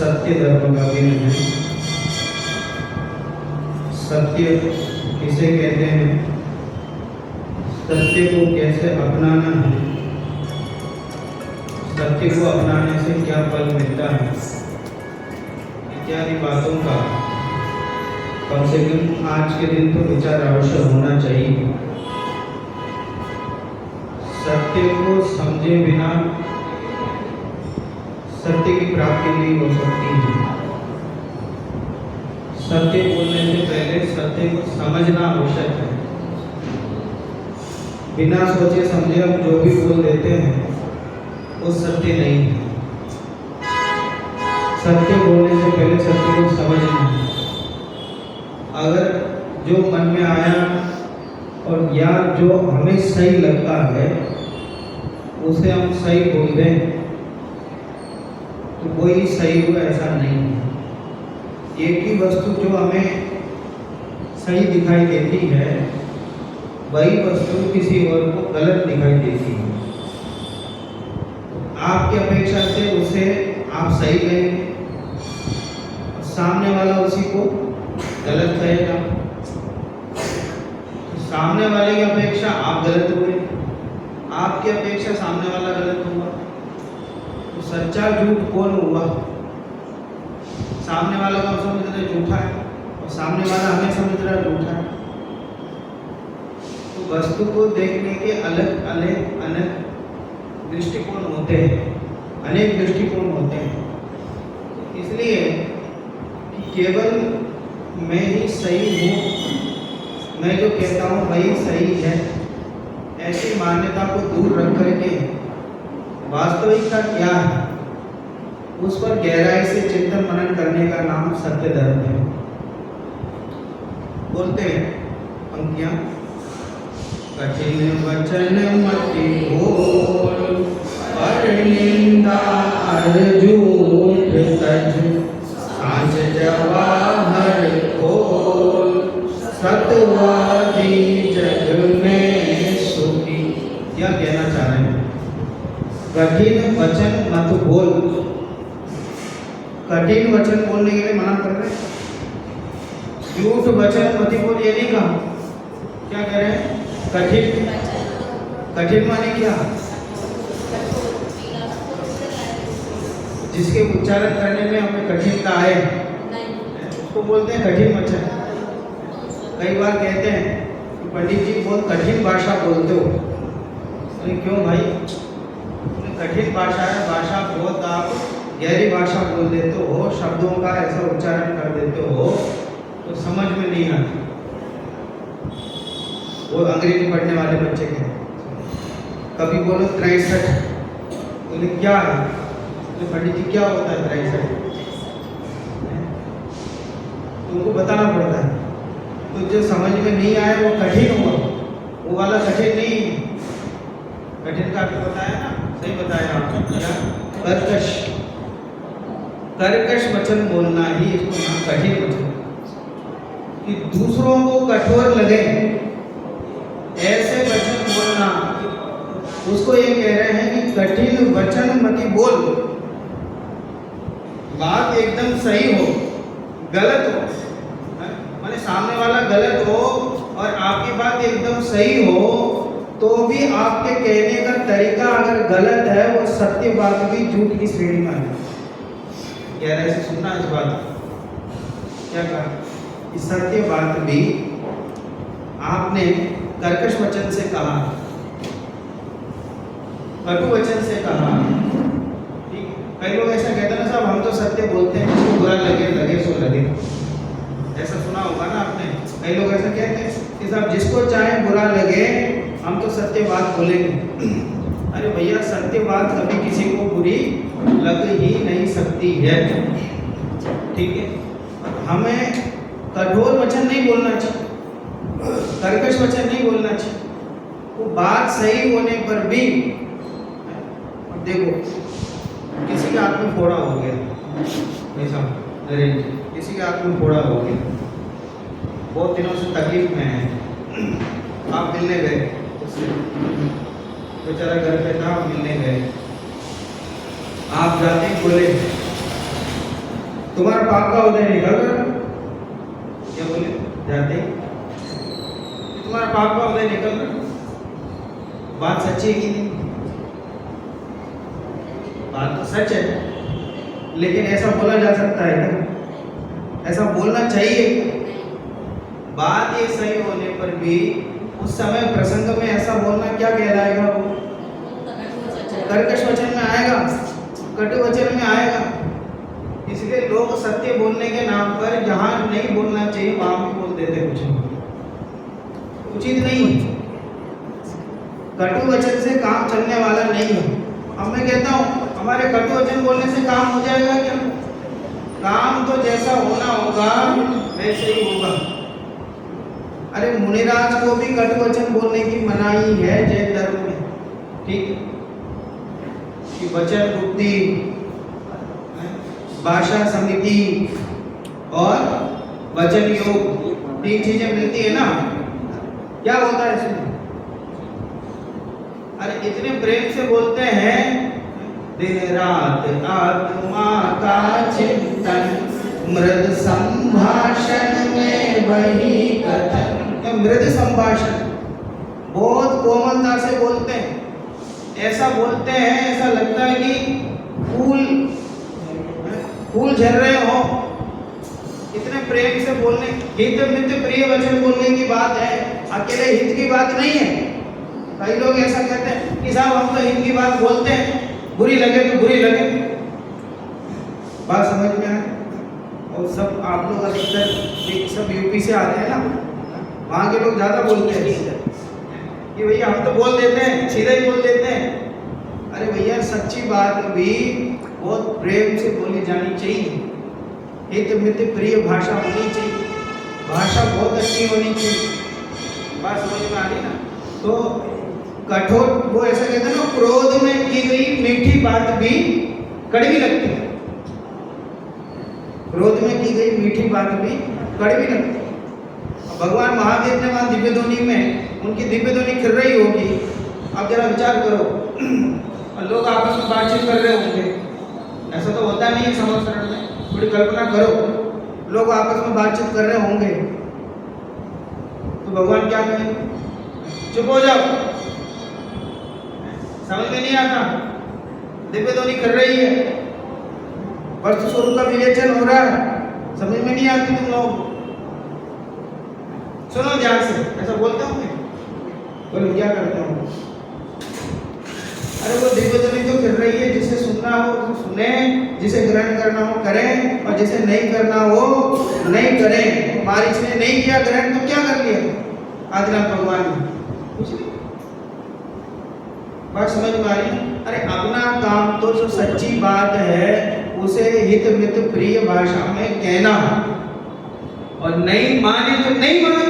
सत्य धर्म का दिन है। सत्य किसे कहते हैं, सत्य को कैसे अपनाना है, सत्य को अपनाने से क्या फल मिलता है, इत्यादि बातों का कम से कम आज के दिन तो विचार अवश्य होना चाहिए। सत्य को समझे बिना सत्य की प्राप्ति नहीं हो सकती है। सत्य बोलने से पहले सत्य को समझना आवश्यक है। बिना सोचे समझे हम जो भी बोल देते हैं वो सत्य नहीं है। सत्य बोलने से पहले सत्य को समझना है। अगर जो मन में आया और या जो हमें सही लगता है उसे हम सही बोल दें तो वही सही हो, ऐसा नहीं है। एक ही वस्तु जो हमें सही दिखाई देती है वही वस्तु किसी और को गलत दिखाई देती है। आपकी अपेक्षा से उसे आप सही कहेंगे, सामने वाला उसी को गलत कहेगा। सामने वाले की अपेक्षा आप गलत हुए, आपकी अपेक्षा सामने वाला गलत हुआ, तो सच्चा झूठ कौन हुआ? सामने वाला को हम समझ रहे झूठा है और सामने वाला हमें समझ रहा झूठा है। तो वस्तु को देखने के अलग अलग अनेक दृष्टिकोण होते हैं, अनेक दृष्टिकोण होते हैं। इसलिए कि केवल मैं ही सही हूँ, मैं जो कहता हूँ वही सही है, ऐसी मान्यता को दूर रख करके वास्तविकता क्या है उस पर गहराई से चिंतन मनन करने का नाम सत्य धर्म है। बोलते हैं पंक्तियां, कठिन वचन मति बोल, पर निंदा अर झूठ तज, सांझ जवाहर खोल, सतवादी जग में सुखी। क्या कहना चाह रहे हैं? कठिन वचन मत बोल। कठिन वचन बोलने के लिए मना कर रहे हैं। झूठ वचन मत बोल, ये नहीं कहा। क्या कह रहे हैं? कठिन। कठिन माने क्या? जिसके उच्चारण करने में हमें कठिनता आए उसको बोलते हैं कठिन वचन। कई बार कहते हैं कि पंडित जी बहुत कठिन भाषा बोलते हो। अरे क्यों भाई? कठिन भाषा है, भाषा बहुत आप गहरी भाषा बोल देते हो, शब्दों का ऐसा उच्चारण कर देते हो तो समझ में नहीं आती। वो अंग्रेजी पढ़ने वाले बच्चे के कभी बोलो 63, बोले क्या है? तो पंडित जी क्या होता है 63? तो उनको बताना पड़ता है। तो जो समझ में नहीं आए वो कठिन हुआ, वो वाला कठिन नहीं। कठिन का आपको बताया ना, सही बताया आपने। कर्कश, कर्कश वचन बोलना ही इसको नाम कठिन वचन। कि दूसरों को कठोर लगे ऐसे वचन बोलना, उसको ये कह रहे हैं कि कठिन वचन मत बोल। बात एकदम सही हो, गलत हो, माने सामने वाला गलत हो और आपकी बात एकदम सही हो तो भी आपके कहने का तरीका अगर गलत है वो सत्य बात भी झूठ की श्रेणी में है। गहराई से सुनना इस बात। क्या कहा? कि सत्य बात भी आपने कर्कश वचन से कहा, कटु वचन से कहा। ठीक, कई लोग ऐसा कहते हैं ना साहब हम तो सत्य बोलते हैं, जिसको बुरा लगे लगे सो लगे। ऐसा सुना होगा ना आपने। कई लोग ऐसा कहते हैं कि साहब जिसको चाहे बुरा लगे हम तो सत्य बात बोलेंगे। अरे भैया सत्य बात कभी किसी को बुरी लग ही नहीं सकती है। ठीक है, हमें कठोर वचन नहीं बोलना चाहिए, कर्कश वचन नहीं बोलना चाहिए। वो बात सही होने पर भी देखो किसी के हाथ में फोड़ा हो गया, ऐसा किसी के हाथ में फोड़ा हो गया, बहुत दिनों से तकलीफ में है, आप मिलने गए उससे, बेचारा घर पे था, मिलने गए। आप जाते ही बोले तुम्हारा पाप का उदय निकल रहा, क्या बोले जाते ही तुम्हारा पाप का उदय निकल रहा। बात सच्ची है कि नहीं? बात तो सच है, लेकिन ऐसा बोला जा सकता है क्या? ऐसा बोलना चाहिए? बात ये सही होने पर भी उस समय प्रसंग में ऐसा बोलना क्या कहलाएगा? वो कर्कश वचन में आएगा, कटु वचन में आएगा। इसलिए लोग सत्य बोलने के नाम पर जहां नहीं बोलना चाहिए वहां भी बोल देते, कुछ उचित नहीं। कटु वचन से काम चलने वाला नहीं है। अब मैं कहता हूँ हमारे कटु वचन बोलने से काम हो जाएगा क्या? काम तो जैसा होना होगा वैसे ही होगा। अरे मुनिराज को भी कटु वचन बोलने की मनाही है जैन धर्म में, ठीक? कि वचन बुद्धि, भाषा समिति और वचन योग, तीन चीजें मिलती है ना। क्या होता है इसमें? अरे इतने प्रेम से बोलते हैं, दिन रात आत्मा का चिंतन, मृद संभाषण में वही कथन। मृद संभाषण, बहुत कोमलता से बोलते हैं। ऐसा बोलते हैं ऐसा लगता है कि फूल झर रहे हो। इतने प्रेम से बोलने, हित मित प्रिय वचन बोलने की बात है, अकेले हित की बात नहीं है। कई लोग ऐसा कहते हैं कि साहब हम तो हित की बात बोलते हैं, बुरी लगे तो बुरी लगे। बात समझ में आए? और सब आप लोग अधिकतर सब यूपी से आते हैं ना, वहाँ के लोग ज़्यादा बोलते हैं कि भैया हम तो बोल देते हैं, सीधे ही बोल देते हैं। अरे भैया सच्ची बात भी बहुत प्रेम से बोली जानी चाहिए। हित मित प्रिय भाषा होनी चाहिए, भाषा बहुत अच्छी होनी चाहिए। बात समझ में आ रही ना? तो कठोर, वो ऐसा कहते हैं ना, क्रोध में की गई मीठी बात भी कड़वी लगती है। क्रोध में की गई मीठी बात भी कड़वी लगती है। भगवान महावीर ने वहां दिव्य ध्वनि में उनकी दिव्य ध्वनि खिल रही होगी। अब जरा विचार करो, लोग आपस में बातचीत कर रहे होंगे, ऐसा तो होता नहीं है संवत्सरण में, थोड़ी कल्पना करो, लोग आपस में बातचीत कर रहे होंगे तो भगवान क्या कहेंगे? चुप हो जाओ, समझ में नहीं आता, दिव्य ध्वनि कर रही है, वस्तु स्वरूप का विवेचन हो रहा है, समझ में नहीं आती तुम लोग, सुनो ध्यान से। ऐसा बोलते होंगे? बोलो क्या करते होंगे? अरे वो दिव्य ध्वनि तो कर रही है, जिसे सुनना हो तो सुने, जिसे ग्रहण करना हो करें, और जिसे नहीं करना हो नहीं करें। बारिश ने नहीं किया ग्रहण तो क्या कर लिया आदिनाथ भगवान ने? कुछ नहीं। बात समझ में आ रही? अरे अपना काम तो जो सच्ची बात है उसे हित मित प्रिय भाषा में कहना, और नहीं माने तो नहीं माने,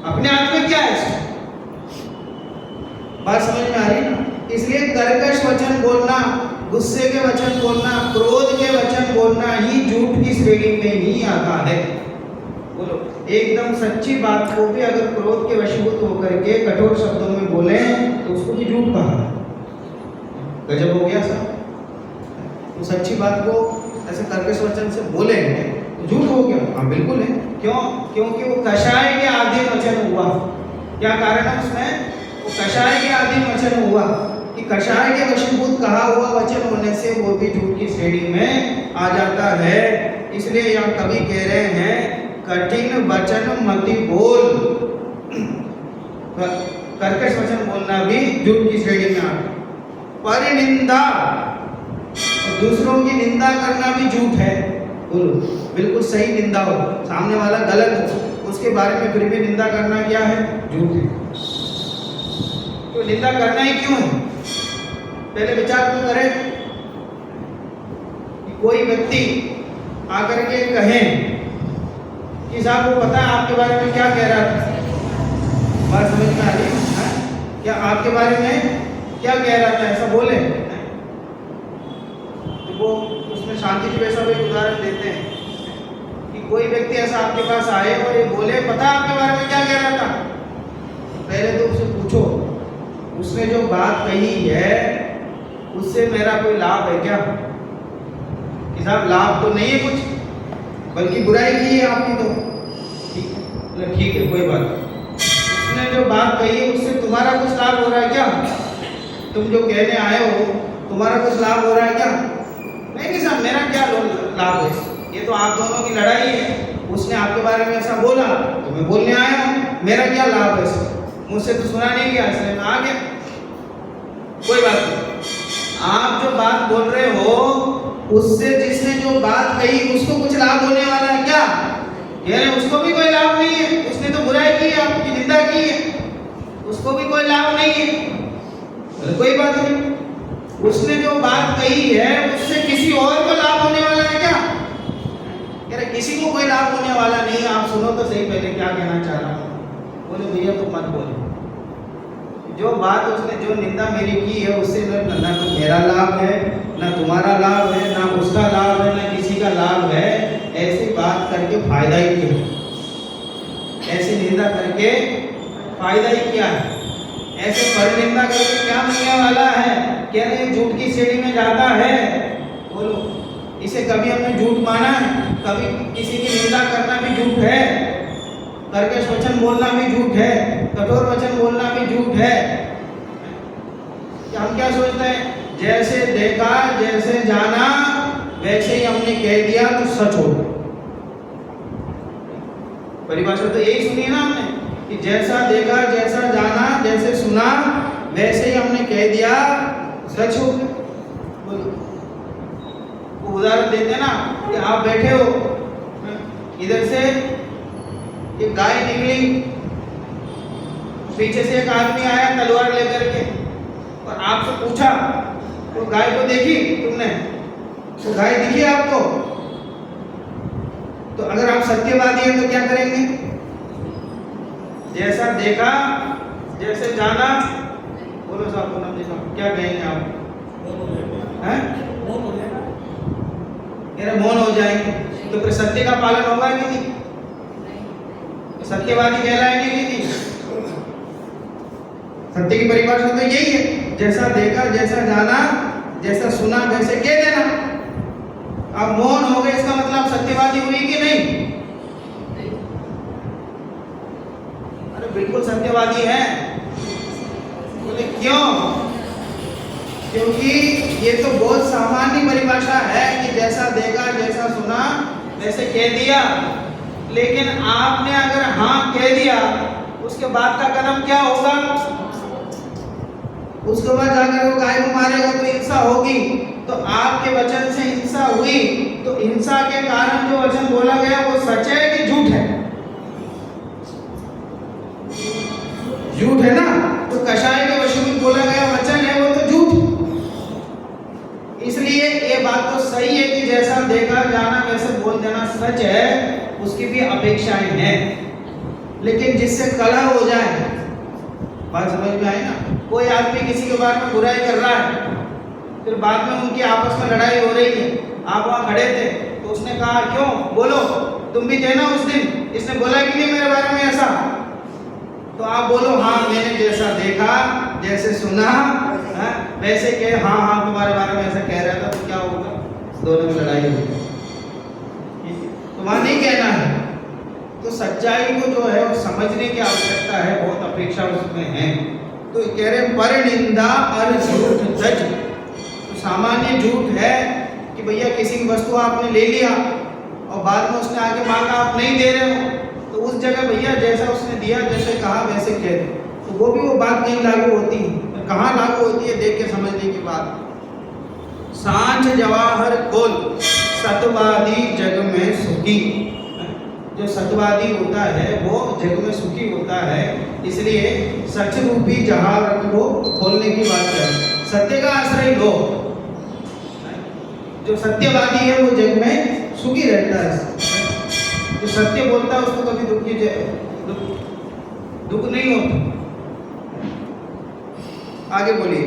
अपने हाथ में क्या है? बात समझ में आ रही ना? इसलिए कर्कश वचन बोलना, गुस्से के वचन बोलना, क्रोध के वचन बोलना ही झूठ की श्रेणी में ही आता है। बोलो, एकदम सच्ची बात को भी अगर क्रोध के वशीभूत होकर के कठोर शब्दों में बोले तो उसको भी झूठ कहा। गजब हो गया सब। तो सच्ची बात को ऐसे कर्कश वचन से बोले तो झूठ हो गया? हाँ बिल्कुल है। क्यों? क्योंकि वो कषाय के अधीन वचन हुआ। क्या कारण है उसमें? वो कषाय के अधीन वचन हुआ कि कषाय के वशीभूत कहा हुआ वचन होने से वो भी झूठ की श्रेणी में आ जाता है। इसलिए यहाँ कवि कह रहे हैं, कठिन वचन मति बोल। कर्कश वचन बोलना भी झूठ की श्रेणी में आता है। परिनिंदा, दूसरों की निंदा करना भी झूठ है। बोलो, बिल्कुल सही निंदा हो, सामने वाला गलत हो, उसके बारे में फिर भी निंदा करना क्या है? झूठ है। तो निंदा करना ही क्यों है? पहले विचार तो करें कि कोई व्यक्ति आकर के कहे कि साहब वो पता है आपके बारे में क्या कह रहा था। बात समझ में आ रही है? क्या आपके बारे में क्या कह रहा था, ऐसा बोले तो वो उसमें शांति जी वैसा भी उदाहरण देते हैं कि कोई व्यक्ति ऐसा आपके पास आए और ये बोले पता आपके बारे में क्या कह रहा था। पहले तो उससे पूछो उसने जो बात कही है उससे मेरा कोई लाभ है क्या? कि साहब लाभ तो नहीं है कुछ, बल्कि बुराई की है आपने तो। ठीक है कोई बात नहीं, उसने जो बात कही है उससे तुम्हारा कुछ लाभ हो रहा है क्या? तुम जो कहने आए हो तुम्हारा कुछ लाभ हो रहा है क्या? नहीं साहब मेरा क्या लाभ है, ये तो आप दोनों की लड़ाई है, उसने आपके बारे में ऐसा बोला तो मैं बोलने आया हूँ, मेरा क्या लाभ है इसमें? मुझसे तो सुना नहीं गया इसलिए मैं आ गया। कोई बात नहीं, आप जो बात बोल रहे हो उससे जिसने जो बात कही उसको कुछ लाभ होने वाला है क्या? कह रहे उसको भी कोई लाभ नहीं है, उसने तो बुराई की है, आपकी निंदा की है, उसको भी कोई लाभ नहीं है। कोई बात नहीं, उसने जो बात कही है उससे किसी और को लाभ होने वाला है क्या? कह रहे किसी को कोई लाभ होने वाला नहीं। आप सुनो तो सही पहले क्या कहना चाह रहा हूँ। बोले भैया तो मत बोलो, जो बात उसने जो निंदा मेरी की है उससे ना तो मेरा लाभ है, ना तुम्हारा लाभ है, ना उसका लाभ है, ना किसी का लाभ है। ऐसी बात करके फायदा ही क्यों? ऐसी निंदा करके फायदा ही क्या है? ऐसे पर निंदा करके क्या मिलने वाला है? कह रहे झूठ की सीढ़ी में जाता है। बोलो इसे कभी हमने झूठ माना है? कभी किसी की निंदा करना भी झूठ है, कर्कश वचन बोलना भी झूठ है, कठोर वचन बोलना भी झूठ है। हम क्या सोचते हैं, जैसे देखा जैसे जाना वैसे ही हमने कह दिया तो सच हो। परिभाषा तो यही सुनी है ना हमने कि जैसा देखा जैसा जाना जैसे सुना वैसे ही हमने कह दिया सच हो। उदाहरण देते ना कि आप बैठे हो, इधर से एक गाय निकली, पीछे से एक आदमी आया तलवार लेकर के और आपसे पूछा तो गाय को देखी तुमने? तो गाय दिखी आपको? तो अगर आप सत्यवादी हैं तो क्या करेंगे? जैसा देखा जैसे जाना, बोलो साहब को नाम देखा, क्या कहेंगे आप? हैं? मौन हो जाएंगे। तो फिर सत्य का पालन होगा कि नहीं? सत्यवादी कहलाएंगे कि नहीं? सत्य की परिभाषा तो यही है, जैसा देखा जैसा जाना जैसा सुना वैसे कह देना। अब मौन हो गए इसका मतलब सत्यवादी हुई कि नहीं? अरे बिल्कुल सत्यवादी है। बोले क्यों? क्योंकि ये तो बहुत सामान्य परिभाषा है कि जैसा देखा जैसा सुना वैसे कह दिया। लेकिन आपने अगर हाँ कह दिया उसके बाद का कदम क्या होगा? उसके बाद जाकर वो गाय को मारेगा तो हिंसा होगी। तो आपके वचन से हिंसा हुई तो हिंसा के कारण जो वचन बोला गया वो सच है कि झूठ है? झूठ है ना। तो कषाय के वश में बोला गया वचन है वो तो झूठ। इसलिए ये बात तो सही है कि जैसा देखा जाना वैसे बोल देना सच है, उसकी भी अपेक्षाएं हैं। लेकिन जिससे कलह हो जाए, बात समझ में आई ना? कोई आदमी किसी के बारे में बुराई कर रहा है, फिर बाद में उनकी आपस में लड़ाई हो रही है, आप वहां खड़े थे तो उसने कहा क्यों बोलो तुम भी थे ना उस दिन, इसने बोला कि नहीं मेरे बारे में ऐसा? तो आप बोलो हाँ मैंने जैसा देखा जैसे सुना वैसे कहे, हाँ हाँ तुम्हारे बारे में ऐसा कह रहा था। तो क्या होगा? दोनों में लड़ाई होगी। तो वहां नहीं कहना है। तो सच्चाई को जो है वो समझने की आवश्यकता है, बहुत अपेक्षा उसमें है। तो कह रहे पर निंदा और झूठ सच। तो सामान्य झूठ है कि भैया किसी की वस्तु आपने ले लिया और बाद में उसने आके मांगा आप नहीं दे रहे हो, तो उस जगह भैया जैसा उसने दिया जैसे कहा वैसे कह दो, तो वो भी वो बात नहीं लागू होती। कहाँ लागू होती है देख के समझने की बात। सांझ जवाहर खोल सतवादी जग में सुखी। जो सत्यवादी होता है वो जग में सुखी होता है। इसलिए सच रूपी जहाज को खोलने की बात है। सत्य का आश्रय लो। जो सत्यवादी है वो जग में सुखी रहता है। जो सत्य बोलता है उसको कभी दुख नहीं होता। आगे बोलिए।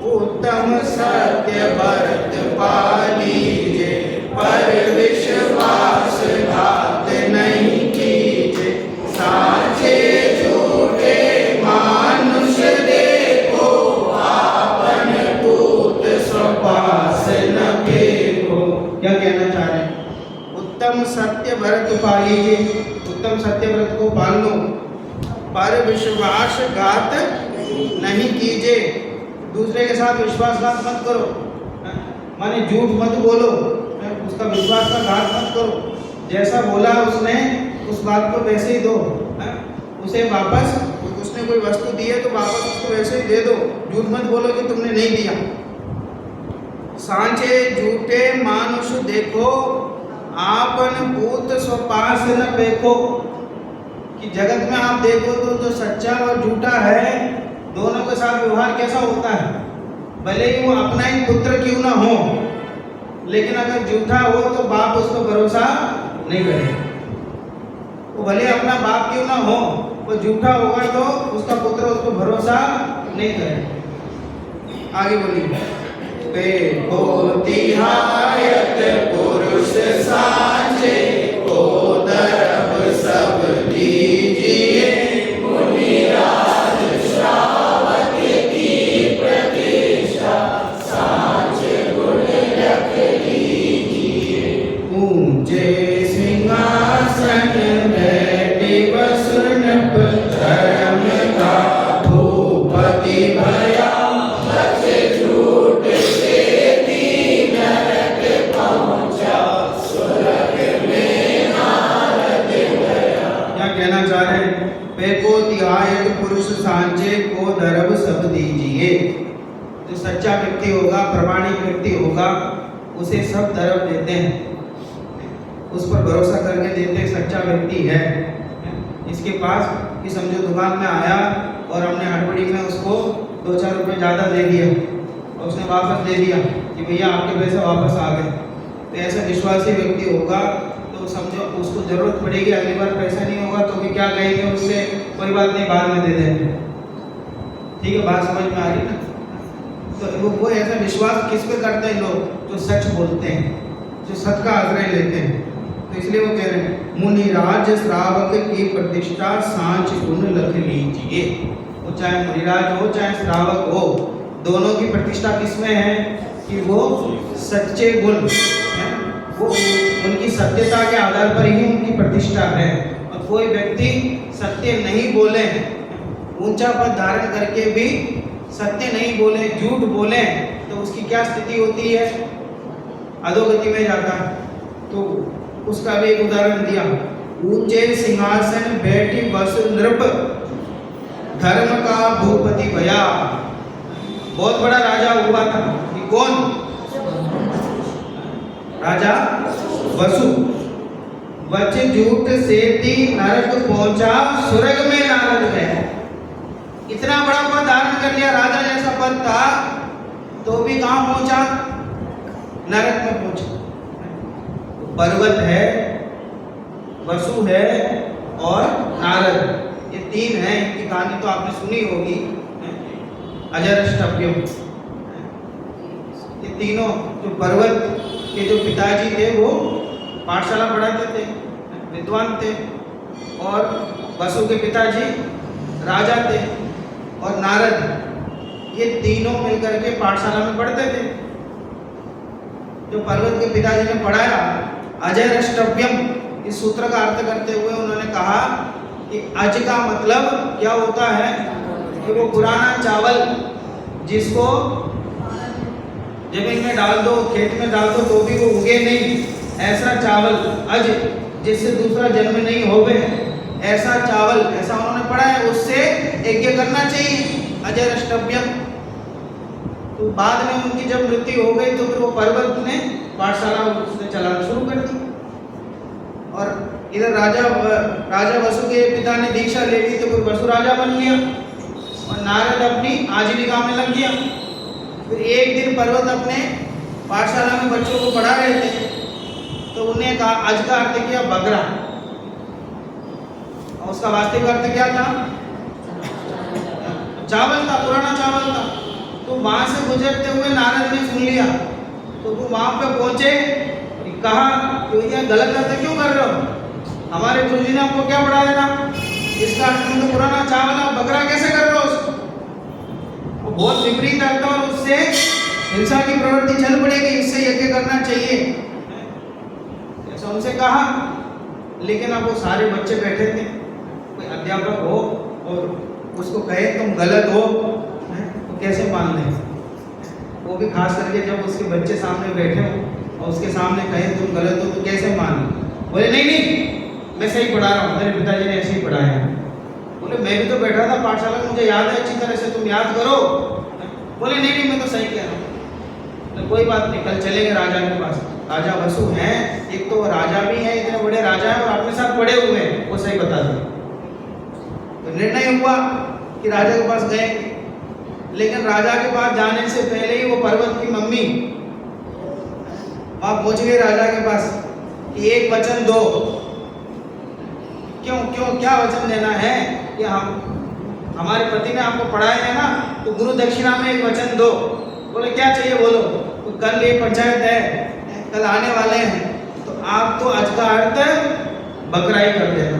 उत्तम सत्य व्रत पालीजे, पर विश्वास घात नहीं कीजे। साचे झूठे मानुष देखो, आपन पूत स्वपास न फेंको। क्या कहना उत्तम सत्य व्रत पालिए, उत्तम सत्य व्रत को पाल लो। पर विश्वासघात नहीं कीजिए, दूसरे के साथ विश्वासघात मत करो, माने झूठ मत बोलो, उसका विश्वास का घात मत करो। जैसा बोला उसने उस बात को वैसे ही दो, उसे वापस, उसने कोई वस्तु दी है तो वापस उसको वैसे ही दे दो, झूठ मत बोलो कि तुमने नहीं दिया। सांचे झूठे मानुष देखो, आपन पूत स्वपास न देखो, कि जगत में आप देखो तो जो सच्चा और झूठा है दोनों के साथ व्यवहार कैसा होता है, भले ही वो अपना ही पुत्र क्यों ना हो, लेकिन अगर झूठा हो तो बाप उसको भरोसा नहीं करे। वो भले अपना बाप क्यों ना हो, वो झूठा होगा तो उसका पुत्र उसको भरोसा नहीं करे। आगे बोलिए। देखो तिहायत पुरुष सांचे, को दरब सब दीजिए, मुनिराज श्रावक की प्रतिष्ठा, सांचे गुण रख लीजिए। ऊंचे सिंहासन बैठे वसुनप, धर्म का भूपति भया, बचे झूठ से दीन नरक पहुंचा, स्वर्ग में नारद गया। क्या कहना चाह रहे हैं? पेको तिहायत पुरुष सांचे, को दरब सब दीजिए। जो सच्चा व्यक्ति होगा, प्रामाणिक व्यक्ति होगा, उसे सब दरब देते हैं, उस पर भरोसा करके देते हैं, सच्चा व्यक्ति है। इसके पास कि समझो दुकान में आया और हमने हड़बड़ी में उसको 2-4 रुपये ज़्यादा दे दिया और उसने वापस दे दिया कि भैया आपके पैसे वापस आ गए, तो ऐसा विश्वासी व्यक्ति होगा तो समझो उसको ज़रूरत पड़ेगी, अगली बार पैसा नहीं होगा तो भी क्या कहेंगे उससे, कोई बात नहीं बाद में दे देंगे। ठीक है, बात समझ में आ रही ना? तो वो ऐसा विश्वास किस पे करते हैं लोग? जो सच बोलते हैं, जो सच का आश्रय लेते हैं। तो इसलिए वो कह रहे हैं मुनिराज श्रावक की प्रतिष्ठा, सांच गुण रख लीजिए। वो चाहे मुनिराज हो चाहे श्रावक हो, दोनों की प्रतिष्ठा किसमें है कि वो सच्चे गुण, वो उनकी सत्यता के आधार पर ही उनकी प्रतिष्ठा है। और कोई व्यक्ति सत्य नहीं बोले, ऊंचा पद धारण करके भी सत्य नहीं बोले, झूठ बोले, तो उसकी क्या स्थिति होती है? अधोगति में जाता है। तो उसका भी एक उदाहरण दिया, ऊंचे सिंहासन बैठी वसु नृप, धर्म का भूपति भया। बहुत बड़ा राजा हुआ था, कि कौन? राजा वसु। बच झूठ से दी नरक पहुंचा, स्वर्ग में नारद गया। इतना बड़ा पद धारण कर लिया, राजा जैसा पद था, तो भी कहाँ पहुंचा? नरक में पहुंचा। पर्वत है, वसु है और नारद, ये तीन हैं। इनकी कहानी तो आपने सुनी होगी, अजरष्टभ्यम। ये तीनों, जो पर्वत के जो पिताजी थे वो पाठशाला पढ़ाते थे, विद्वान थे, और वसु के पिताजी राजा थे, और नारद, ये तीनों मिलकर के पाठशाला में पढ़ते थे। जो पर्वत के पिताजी ने पढ़ाया अजरष्टभ्यम, इस सूत्र का अर्थ करते हुए उन्होंने कहा कि अज का मतलब क्या होता है कि वो पुराना चावल जिसको जमीन में डाल दो, खेत में डाल दो तो भी वो उगे नहीं, ऐसा चावल अज, जिससे दूसरा जन्म नहीं होवे, ऐसा चावल, ऐसा उन्होंने पढ़ा है, उससे यज्ञ करना चाहिए, अजरष्टभ्यम। तो बाद में उनकी जब मृत्यु हो गई तो फिर वो पर्वत ने पाठशाला उसने चलाना शुरू कर दी। और इधर राजा वसु के पिता ने दीक्षा ले ली तो फिर वसु राजा बन गया और नारद अपनी आजीविका में लग गया। फिर एक दिन पर्वत अपने पाठशाला में बच्चों को पढ़ा रहे थे, तो उन्हें कहा, अज का अर्थ किया बगरा, और उसका वास्तविक अर्थ क्या था? चावल था, पुराना चावल था। तो वहां से गुजरते हुए नारद ने सुन लिया, तो वो वहां पे पहुंचे, कहा तो ये गलत अर्थ क्यों कर रहे हो? हमारे गुरुजी ने आपको क्या पढ़ाया था? इसका अर्थ तो पुराना चावल है, बकरा कैसे कर रहे हो उसको? वो बहुत विपरीत अर्थ, और उससे हिंसा की प्रवृत्ति चल पड़ेगी, इससे यज्ञ करना चाहिए, ऐसा उनसे कहा, लेकिन अब वो सारे बच्चे बैठे थे, कोई अध्यापक हो और उसको कहे तुम गलत हो, तो कैसे मान लें? वो भी खास करके जब उसके बच्चे सामने बैठे हो और उसके सामने कहे तुम गलत हो, तो कैसे मान लें? बोले नहीं नहीं मैं सही पढ़ा रहा हूँ, मेरे पिताजी ने ऐसे ही पढ़ाया है। बोले मैं भी तो बैठा था पाठशाला में, मुझे याद है अच्छी तरह से, तुम याद करो। बोले नहीं नहीं मैं तो सही कह रहा हूँ। तो कोई बात नहीं, कल चलेंगे राजा के पास। राजा वसु हैं, एक तो राजा भी हैं, इतने बड़े राजा हैं और अपने साथ पड़े हुए हैं, वो सही बता दें। तो निर्णय हुआ कि राजा के पास गए, लेकिन राजा के पास जाने से पहले ही वो पर्वत की मम्मी वहां पहुंच गई राजा के पास कि एक वचन दो। क्यों क्यों क्या वचन देना है? कि हमारे पति ने आपको पढ़ाया है ना, तो गुरु दक्षिणा में एक वचन दो। बोले क्या चाहिए बोलो। तो कल ये पंचायत है, कल आने वाले हैं, तो आप तो आज का अर्थ बकरा ही कर देना,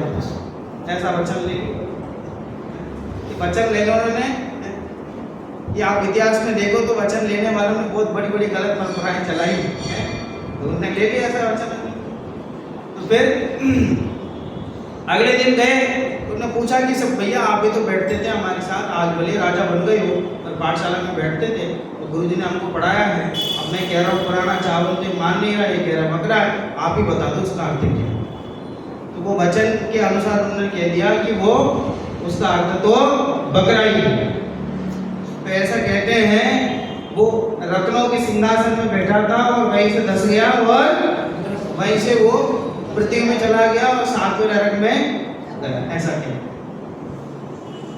ऐसा वचन ले। वचन लेने वालों ने, ये आप इतिहास में देखो तो वचन लेने वालों ने बहुत बड़ी बड़ी गलत परंपराएं चलाई हैं, तो उन्होंने ले लिया ऐसा वचन। तो फिर अगले दिन गए, उन्होंने पूछा कि सब भैया आप भी तो बैठते थे हमारे साथ, आज भले राजा बन गए हो पर पाठशाला में बैठते थे, तो गुरुजी ने हमको पढ़ाया है, अब मैं कह रहा हूँ पुराना चावल तो मान नहीं रहा, ये कह रहा बकरा है, आप ही बता दो उसका अर्थ क्या। तो वो वचन के अनुसार उन्होंने कह दिया कि वो उसका अर्थ तो बकरा ही है। तो ऐसा कहते हैं वो रत्नों के सिंहासन में बैठा था और वहीं से धस गया और वहीं से वो पृथ्वी में चला गया और सातवें नरक में गया, ऐसा क्या।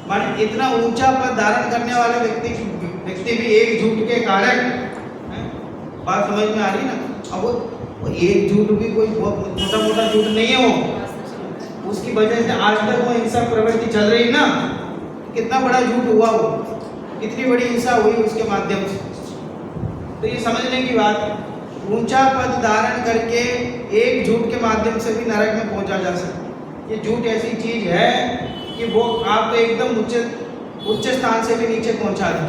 माने इतना ऊंचा पद धारण करने वाले व्यक्ति भी एक झूठ के कारण, बात समझ में आ रही ना। अब वो एक झूठ भी कोई बहुत छोटा मोटा झूठ नहीं है, वो उसकी वजह से आज तक वो हिंसा प्रवृत्ति चल रही ना। कितना बड़ा झूठ हुआ, वो कितनी बड़ी हिंसा हुई उसके माध्यम से। तो ये समझने की बात है, ऊंचा पद धारण करके एक झूठ के माध्यम से भी नरक में पहुंचा जा सकता। ये झूठ ऐसी चीज है कि वो आपको एकदम उच्च स्थान से भी नीचे पहुंचा दे,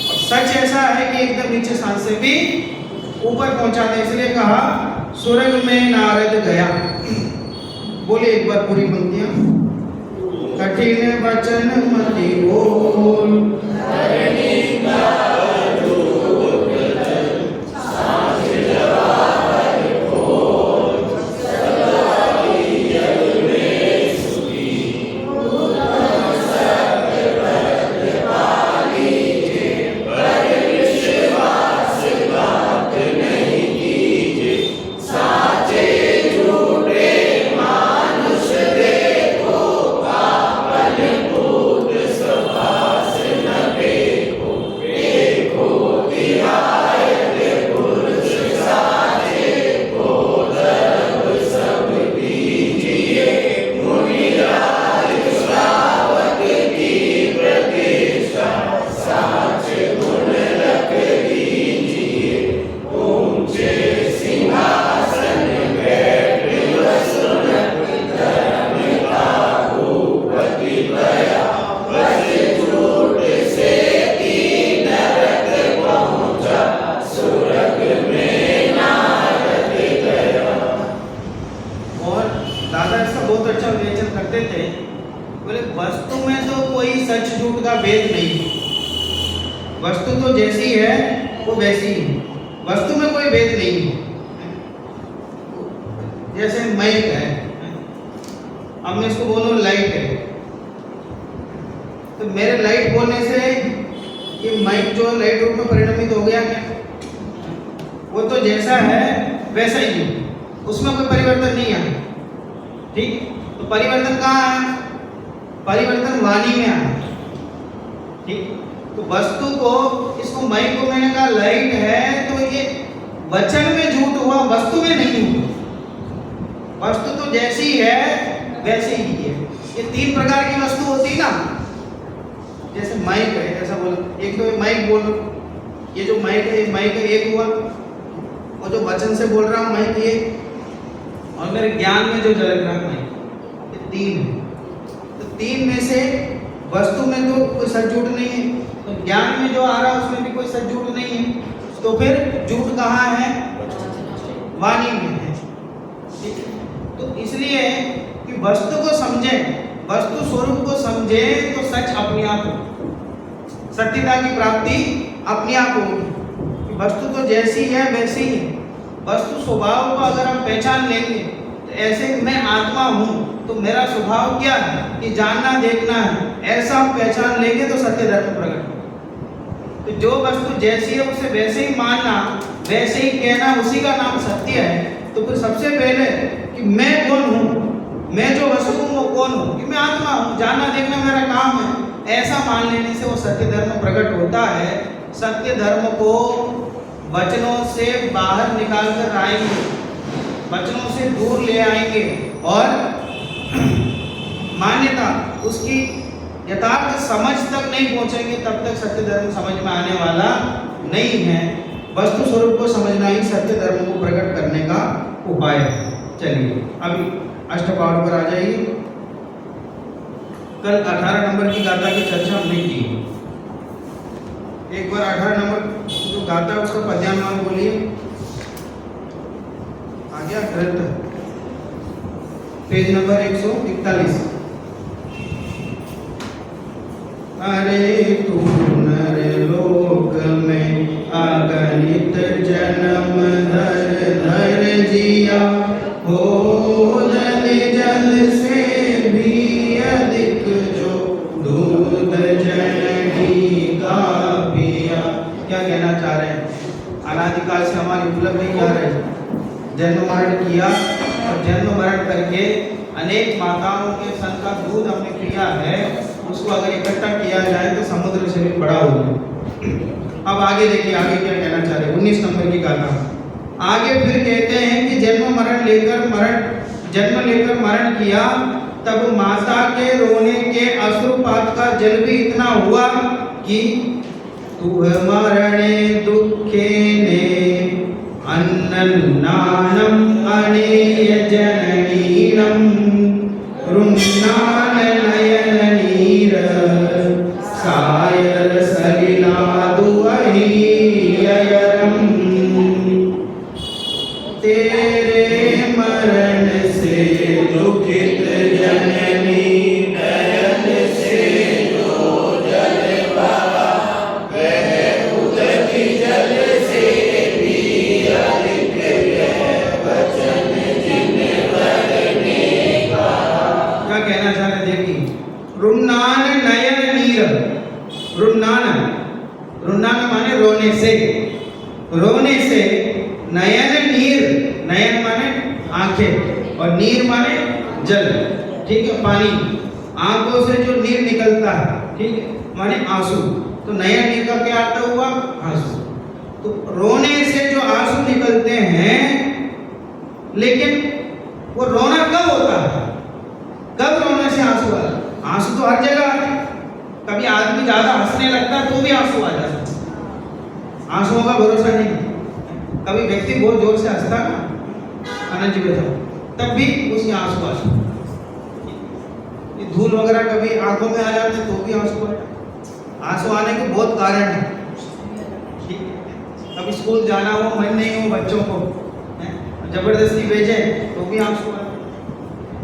और सच ऐसा है कि एकदम नीचे स्थान से भी ऊपर पहुंचा दे। इसलिए कहा स्वर्ग में नारद गया। बोले एक बार पूरी पंक्तियां। कठिन वचन मति बोल, वस्तु तो जैसी है वो वैसी है, वस्तु में कोई भेद नहीं है। जैसे माइक है, अब मैं इसको बोलूं लाइट है, तो मेरे लाइट बोलने से ये माइक जो लाइट रूप में परिणमित हो गया क्या? वो तो जैसा है वैसा ही है, उसमें कोई परिवर्तन नहीं आया। ठीक, तो परिवर्तन कहाँ है? परिवर्तन वाणी में आया। ठीक, तो वस्तु को, इसको माइक को मैंने कहा लाइट है, तो ये वचन में झूठ हुआ, वस्तु में नहीं हुआ। वस्तु तो जैसी है वैसी ही है। ये तीन प्रकार की वस्तु होती है ना, जैसे माइक है, ऐसा बोलो, एक तो माइक बोलो, ये जो माइक है ये माइक है एक हुआ, और जो वचन से बोल रहा हूँ माइक ये, और मेरे ज्ञान में जो झलक रहा है माइक, ये तीन है। तो तीन में से वस्तु में तो कोई सच झूठ नहीं है, तो ज्ञान में जो आ रहा है उसमें भी कोई सच झूठ नहीं है, तो फिर झूठ कहाँ है? वाणी में है। ठीक, कि वस्तु को समझें, वस्तु स्वरूप को समझें तो सच अपने आप हो, सत्यता की प्राप्ति अपने आप होगी। वस्तु तो जैसी है वैसी ही, वस्तु स्वभाव को अगर हम पहचान लेंगे तो ऐसे मैं आत्मा हूँ तो मेरा स्वभाव क्या है कि जानना देखना है, ऐसा हम पहचान लेंगे तो सत्य धर्म प्रकट होगा। तो जो वस्तु जैसी है उसे वैसे ही मानना, वैसे ही कहना, उसी का नाम सत्य है। तो फिर सबसे पहले कि मैं कौन हूँ, मैं जो वस्तु हूँ वो कौन हूँ, कि मैं आत्मा हूँ, जानना देखना मेरा काम है, ऐसा मान लेने से वो सत्य धर्म प्रकट होता है। सत्य धर्म को वचनों से बाहर निकाल कर आएंगे, वचनों से दूर ले आएंगे और मान्यता उसकी यथार्थ समझ तक नहीं पहुंचेंगे, तब तक सत्य धर्म समझ में आने वाला नहीं है। वस्तु स्वरूप को समझना ही सत्य धर्म को प्रकट करने का उपाय है। चलिए अभी अष्टपाठ पर आ जाइए। कल 18 नंबर की गाथा की चर्चा हमने की। एक बार 18 नंबर जो गाथा है उसका पद्यानुमान बोलिए। आ गया ग्रंथ, पेज नंबर 141। अरे तू नर लोक में अगणित जन्म धर धर जिया, हो जल जल से भी अधिक जो दूध जननी का पिया। क्या कहना चाह रहे हैं? अनादिकाल से हमारी उपलब्धि क्या रही? जन्म मरण किया और जन्म मरण करके अनेक माताओं के सन का दूध हमने पिया है, उसको अगर इकट्ठा किया जाए तो समुद्र से भी बड़ा हो जाए। अब आगे देखिए, आगे क्या कहना चाह रहे हैं 19 नंबर की गाथा। आगे फिर कहते हैं कि जन्म लेकर मरण किया, तब माता के रोने के अश्रुपात का जल भी इतना हुआ कि तुह मरणे दुखे ने अन्नन्नानं अनेय जननीनं रुन्नान नयन नीर सायर सलिलादु अहियरम। तेरे मरण से दुखित जननी नयन से जो जल बहा, वह उदकी जल से भी अधिक है वचन जिन भरने का। क्या कहना चाह रहे? देखिए, रुन्नान नयन नीर, रुन्नान माने रोने से, नयन नीर, नयन माने आंखें और नीर माने जल, ठीक है, पानी, आंखों से जो नीर निकलता है, ठीक है, माने आंसू। तो नयन नीर का क्या अर्थ हुआ? आंसू। तो रोने से जो आंसू निकलते हैं, लेकिन वो रोना कब होता है? कब रोने से आंसू आता है? आंसू तो हर जगह आते हैं। कभी आदमी ज्यादा हंसने लगता है तो भी आंसू आ जाता है, आंसुओं का भरोसा नहीं। कभी व्यक्ति बहुत जोर से हंसता है, आनंद जी बैठा, तब भी उसके आंसू आ जाते। धूल वगैरह कभी आंखों में आ जाते तो भी आंसू आ जाते। आंसू आने के बहुत कारण है। कभी स्कूल जाना हो, मन नहीं हो बच्चों को, जबरदस्ती भेजे तो भी आंसू आ जाते।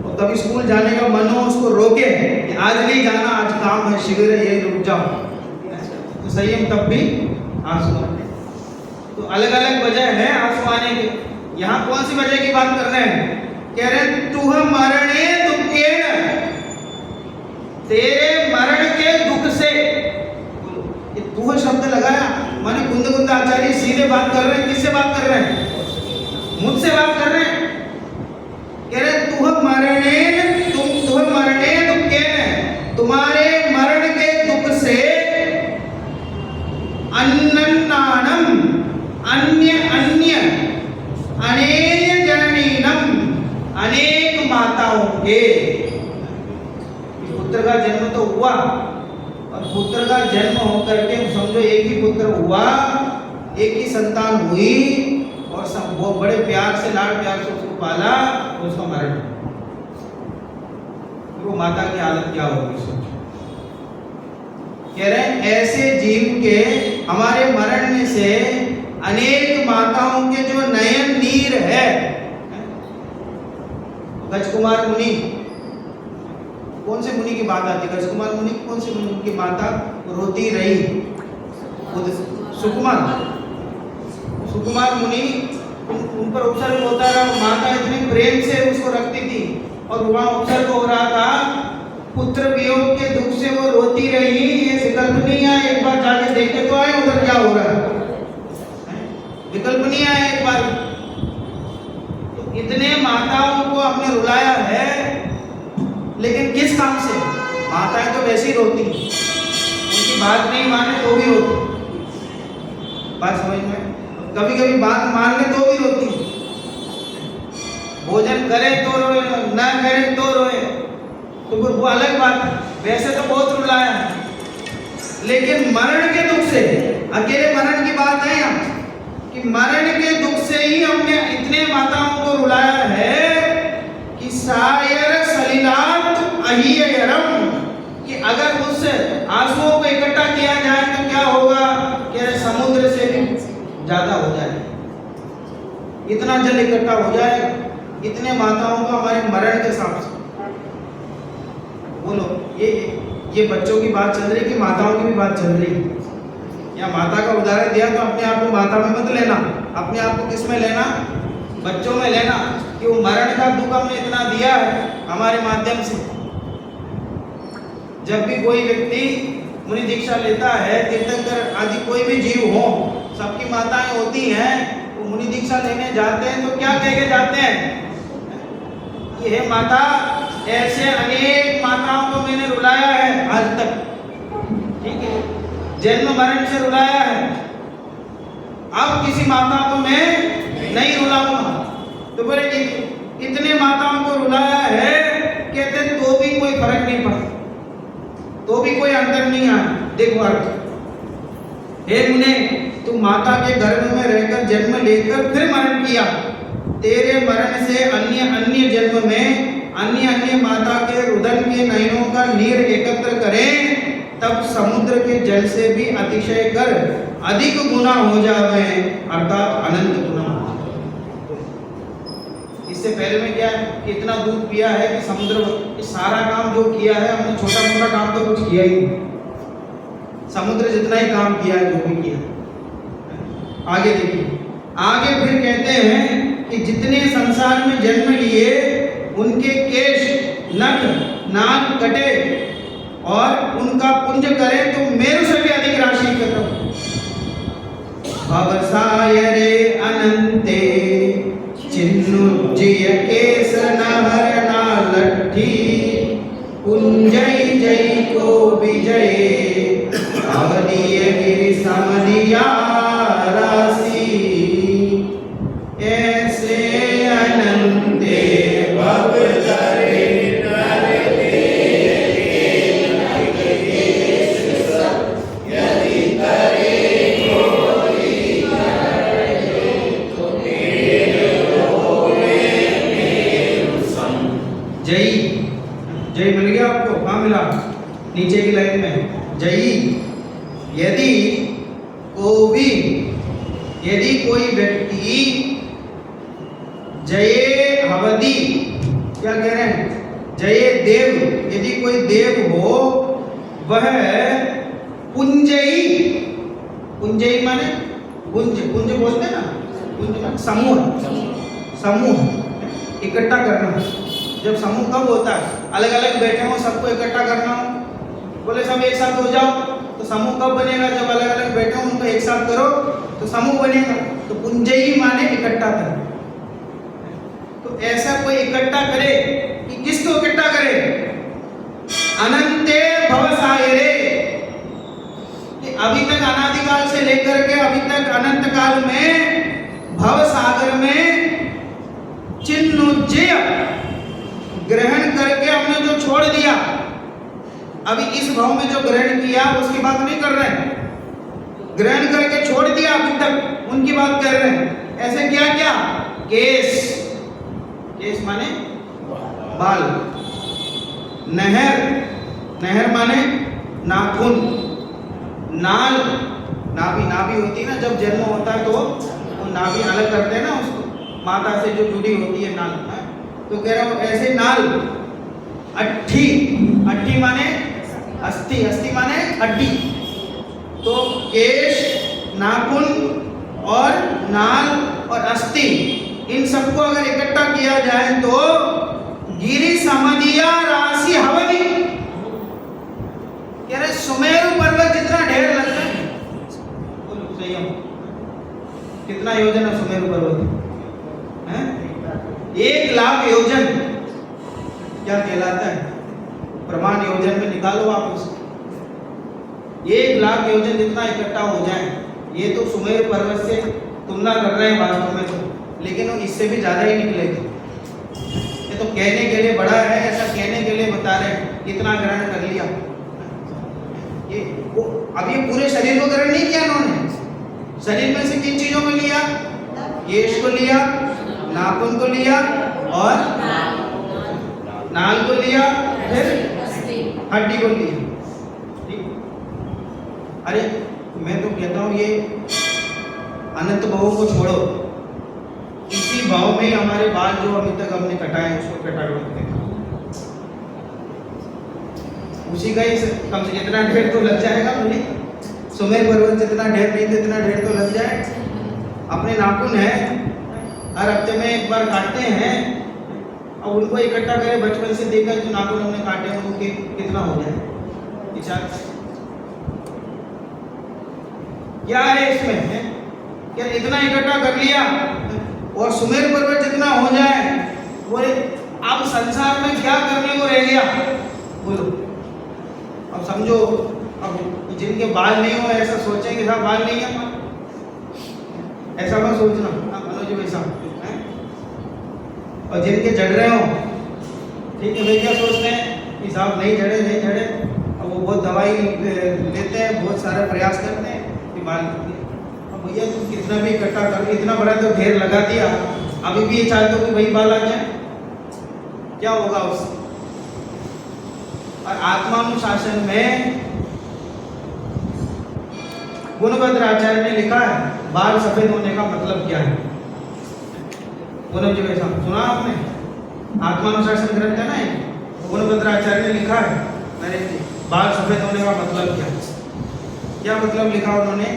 और कभी स्कूल जाने का मन हो, उसको रोके कि आज नहीं जाना, आज काम है, शिविर है, ये रुक जाओ, तो सही है, तब भी आंसू आते। तो अलग अलग वजह है आंसू आने की। यहाँ कौन सी वजह की बात कर रहे हैं? कह रहे हैं तुह मरणे दुखेन, तेरे मरण के दुख से। ये तुह शब्द लगाया माने कुंद आचार्य सीधे बात कर रहे हैं। किससे बात कर रहे हैं? मुझसे बात कर रहे हैं। कह रहे तुह मरणे दुखेन, तुम्हारे मरण के दुख से, अन्नन्नानं, अन्य अनेक जननीनम, अनेक माताओं के। पुत्र का जन्म तो हुआ, और पुत्र का जन्म होकर के समझो एक ही पुत्र हुआ, एक ही संतान हुई, और सब वो बड़े प्यार से, लाड प्यार से उसको पाला, और उसका मरण। वो माता की हालत क्या होगी सोचो। कह रहे हैं ऐसे जीव के हमारे मरण से अनेक माताओं के जो नयन नीर है। गज कुमार मुनि कौन से मुनि की बात आती है? सुकुमार मुनि, कौन से मुनि की माता रोती रही? सुकुमार मुनि, उन पर उपसर्ग होता रहा, माता इतने प्रेम से उसको रखती थी और वहाँ उपसर्ग हो रहा था, पुत्र वियोग के दुख से वो रोती रही। ये विकल्प नहीं है, एक बार जाके देखे तो आए उधर क्या हो रहा है। विकल्प नहीं आया एक बार। तो इतने माताओं को हमने रुलाया है, लेकिन किस काम से? माताएं तो वैसे ही रोती, उनकी बात नहीं माने तो भी रोती। बात समझ में? कभी कभी बात मान ले तो भी रोती, भोजन करे तो रोए, ना करे तो रोए, तो फिर वो अलग बात है। वैसे तो बहुत रुलाया है, लेकिन मरण के दुख से, अकेले मरण की बात है यहाँ, कि मरण के दुख से ही हमने इतने माताओं को रुलाया है कि सायर सलिलात अहियरम, कि अगर उस आंसुओं को इकट्ठा किया जाए तो क्या होगा कि समुद्र से भी ज्यादा हो जाए, इतना जल इकट्ठा हो जाए। इतने माताओं को हमारे मरण के साथ। बोलो, ये बच्चों की बात चल रही है कि माताओं की भी बात चल रही है? या माता का उदाहरण दिया तो अपने आप को माता में मत लेना, अपने आप को किस में लेना? बच्चों में लेना, कि वो मरण का दुख हमने इतना दिया है हमारे माध्यम से। जब भी कोई व्यक्ति मुनि दीक्षा लेता है, तीर्थंकर आदि कोई भी जीव हो, सबकी माताएं होती हैं, वो मुनि दीक्षा लेने जाते हैं तो क्या कह के जाते हैं कि हे माता, ऐसे अनेक माताओं को मैंने रुलाया है आज तक, ठीक है, जन्म मरण से रुलाया है, अब किसी माता को मैं नहीं रुलाऊंगा। तो बोले इतने माताओं को रुलाया है, कहते तो भी कोई फर्क नहीं पड़ा, तो भी कोई अंतर नहीं आया। देखो अर्थ, हे मुने, तू माता के गर्भ में रहकर जन्म लेकर फिर मरण किया, तेरे मरण से अन्य अन्य जन्म में अन्य अन्य माता के रुदन के नयनों का नीर एकत्र करें, तब समुद्र के जल से भी अतिशय कर अधिक गुना हो जावे, अर्थात अनंत गुना। इससे पहले में क्या है कि इतना दूध पिया है कि समुद्र, सारा काम जो किया है हमने, छोटा मोटा काम तो कुछ किया ही नहीं, समुद्र जितना ही काम किया है, जो भी किया। आगे देखिए, आगे फिर कहते हैं कि जितने संसार में जन्म लिए उनके केश, नख, नाक कटे और उनका पुंज करें तो मेरु से भी अधिक राशि करो। भवसायरे अनंते चिन्नुज्जय केस नहर नालट्ठी, पुंजय जय को विजय अवधीय गिरि समदिया राशि, ऐसे अनंते भवसायरे जय मिल गया आपको? कहाँ मिला? नीचे की लाइन में जय। यदि कोई व्यक्ति जय हवदी, क्या कह रहे हैं? जय देव, यदि कोई देव हो, वह पुंजई, पुंजई माने पुंज, पुंज बोलते हैं ना, पुंज माने समूह, समूह इकट्ठा करना। जब समूह कब होता है? अलग अलग बैठे हो, सबको इकट्ठा करना हो, बोले सब एक साथ हो जाओ, तो समूह कब बनेगा? जब अलग अलग बैठे हो उनको एक साथ करो तो समूह बनेगा। तो पुंजई माने इकट्ठा करना। तो ऐसा कोई इकट्ठा करे कि किसको इकट्ठा करे? अनंते भवसायरे, कि अभी तक अनादिकाल से लेकर के अभी तक अनंत काल में भव सागर में चिन्नुज्जय ग्रहण करके हमने जो छोड़ दिया, अभी इस भाव में जो ग्रहण किया उसकी बात नहीं कर रहे हैं, ग्रहण करके छोड़ दिया अभी तक, उनकी बात कर रहे हैं। ऐसे क्या क्या? केस, केस माने बाल, नहर, नहर माने नाखून, नाल, नाभि, नाभि होती है ना, जब जन्म होता है तो वो नाभि अलग करते हैं ना उसको, माता से जो जुड़ी होती है नाल, तो कह रहा हूँ ऐसे नाल, अट्ठी, अट्ठी माने अस्थि, अस्थि माने हड्डी। तो केश, नाखून और नाल और अस्थि, इन सबको अगर इकट्ठा किया जाए तो गिरी समदिया राशि हवनी, कह रहे सुमेरु पर्वत जितना ढेर लगता है। बोलो सही है? कितना योजन है सुमेरु पर्वत? 1,00,000 योजन। क्या कहलाता है? प्रमाण योजन में निकालो आप उसको। 1,00,000 योजन जितना इकट्ठा हो जाए, ये तो सुमेरु पर्वत से तुलना कर रहे हैं वास्तव में तो, लेकिन इससे भी ज्यादा ही निकलेगा। ये तो कहने के लिए बड़ा है, ऐसा कहने के लिए बता रहे हैं, इतना ग्रहण कर लिया। ये वो अब ये पूरे शरीर को ग्रहण नहीं किया इन्होंने, शरीर में से किन चीजों को लिया? केश को लिया, नाखून को लिया और नाल को लिया, फिर हड्डी को लिया। ठीक? अरे मैं तो कहता हूँ ये अनंत भावों को छोड़ो, इसी भाव में हमारे बाल जो अभी तक हमने कटाए उसको कटा देते हैं, उसी का ही कम से जितना ढेर तो लग जाएगा मुझे। सुमेर पर्वत जितना ढेर नहीं तो इतना ढेर तो लग जाए। अपने नाखून है, हर हफ्ते में एक बार काटते हैं, अब उनको इकट्ठा करें बचपन से देखकर जो नाखून हमने काटे हैं उनके कितना हो जाए विचार। क्या है इसमें है? क्या इतना इकट्ठा कर लिया और सुमेर पर्वत जितना हो जाए, बोले अब संसार में क्या करने को रह गया? बोलो अब समझो, अब जिनके बाल नहीं हो ऐसा सोचेंगे साहब बाल नहीं है, ऐसा मत सोचना मनोज वैसा है। और जिनके जड़ रहे हो, ठीक है, वे क्या सोचते हैं कि साहब नहीं झड़े नहीं झड़े, अब वो बहुत दवाई लेते हैं, बहुत सारा प्रयास करते हैं कि बाल। अब भैया तुम कितना भी इकट्ठा कर, इतना बड़ा तो ढेर लगा दिया, अभी भी ये चाहते हो कि वही बाल आ जाए, क्या होगा उससे? और आत्मानुशासन में गुणभद्र आचार्य ने लिखा है बाल सफेद होने का मतलब क्या है। गुणभद्र वैसा सुना आपने? आत्मानुशासन ग्रंथ है ना, गुणभद्र आचार्य ने लिखा है, अरे बाल सफेद होने का मतलब क्या है? क्या मतलब लिखा उन्होंने?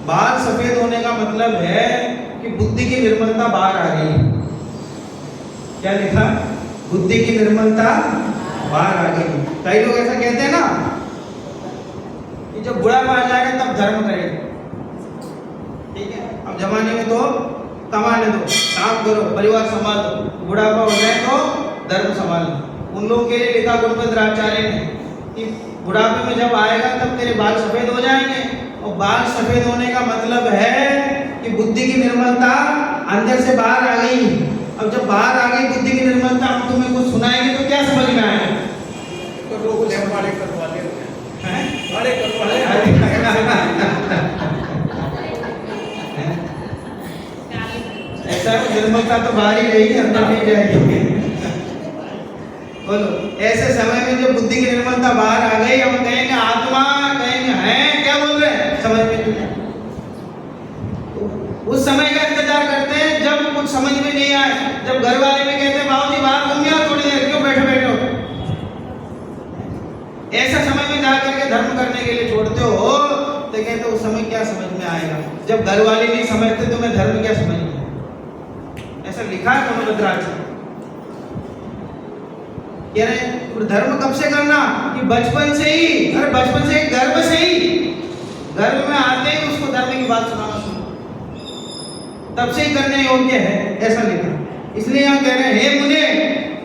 बाल सफेद होने का मतलब है कि बुद्धि की निर्मलता बाहर आ गई। क्या लिखा? बुद्धि की निर्मलता बाहर आ गई। कई लोग ऐसा कहते हैं ना कि जब बुढ़ापा आ जाएगा तब धर्म करेगा। ठीक है, अब जमाने में तो कमाने दो, काम करो, परिवार संभाल दो, बुढ़ापा हो जाए तो धर्म संभाल लो। उन लोगों के लिए लिखा गुणभद्र आचार्य ने कि बुढ़ापे में जब आएगा तब तेरे बाल सफेद हो जाएंगे, और बाल सफेद होने का मतलब है कि बुद्धि की निर्मलता अंदर से बाहर आ गई। अब जब बाहर आ गई बुद्धि की निर्मलता, अब तुम्हें कुछ सुनाएंगे तो क्या समझ में आएगा? तो लोग वाले करवा ले हैं, वाले करवा ले ऐसा निर्मलता तो बाहर ही रहेगी, अंदर नहीं जाएगी। बोलो ऐसे समय में जो बुद्धि की निर्मलता बाहर आ गई, हम कहेंगे आत्मा, कहेंगे हैं, क्या बोल रहे हैं समझ में नहीं। उस समय का इंतजार करते हैं जब कुछ समझ में नहीं आए, जब घर वाले भी कहते हैं बाबूजी बाहर घूम गया थोड़ी देर, क्यों बैठे बैठे हो? ऐसा समय में जाकर के धर्म करने के लिए छोड़ते हो तो कहते उस समय क्या समझ में आएगा? जब घर वाले नहीं समझते तो मैं धर्म क्या समझ में? ऐसा लिखा है गुणभद्र आचार्य। कह रहे धर्म कब से करना? कि बचपन से ही, अरे बचपन से, गर्भ से ही, गर्भ में आते ही उसको धर्म की बात सुनाना शुरू, तब से ही करने योग्य है, ऐसा लिखा। इसलिए यहाँ कह रहे हैं हे मुने,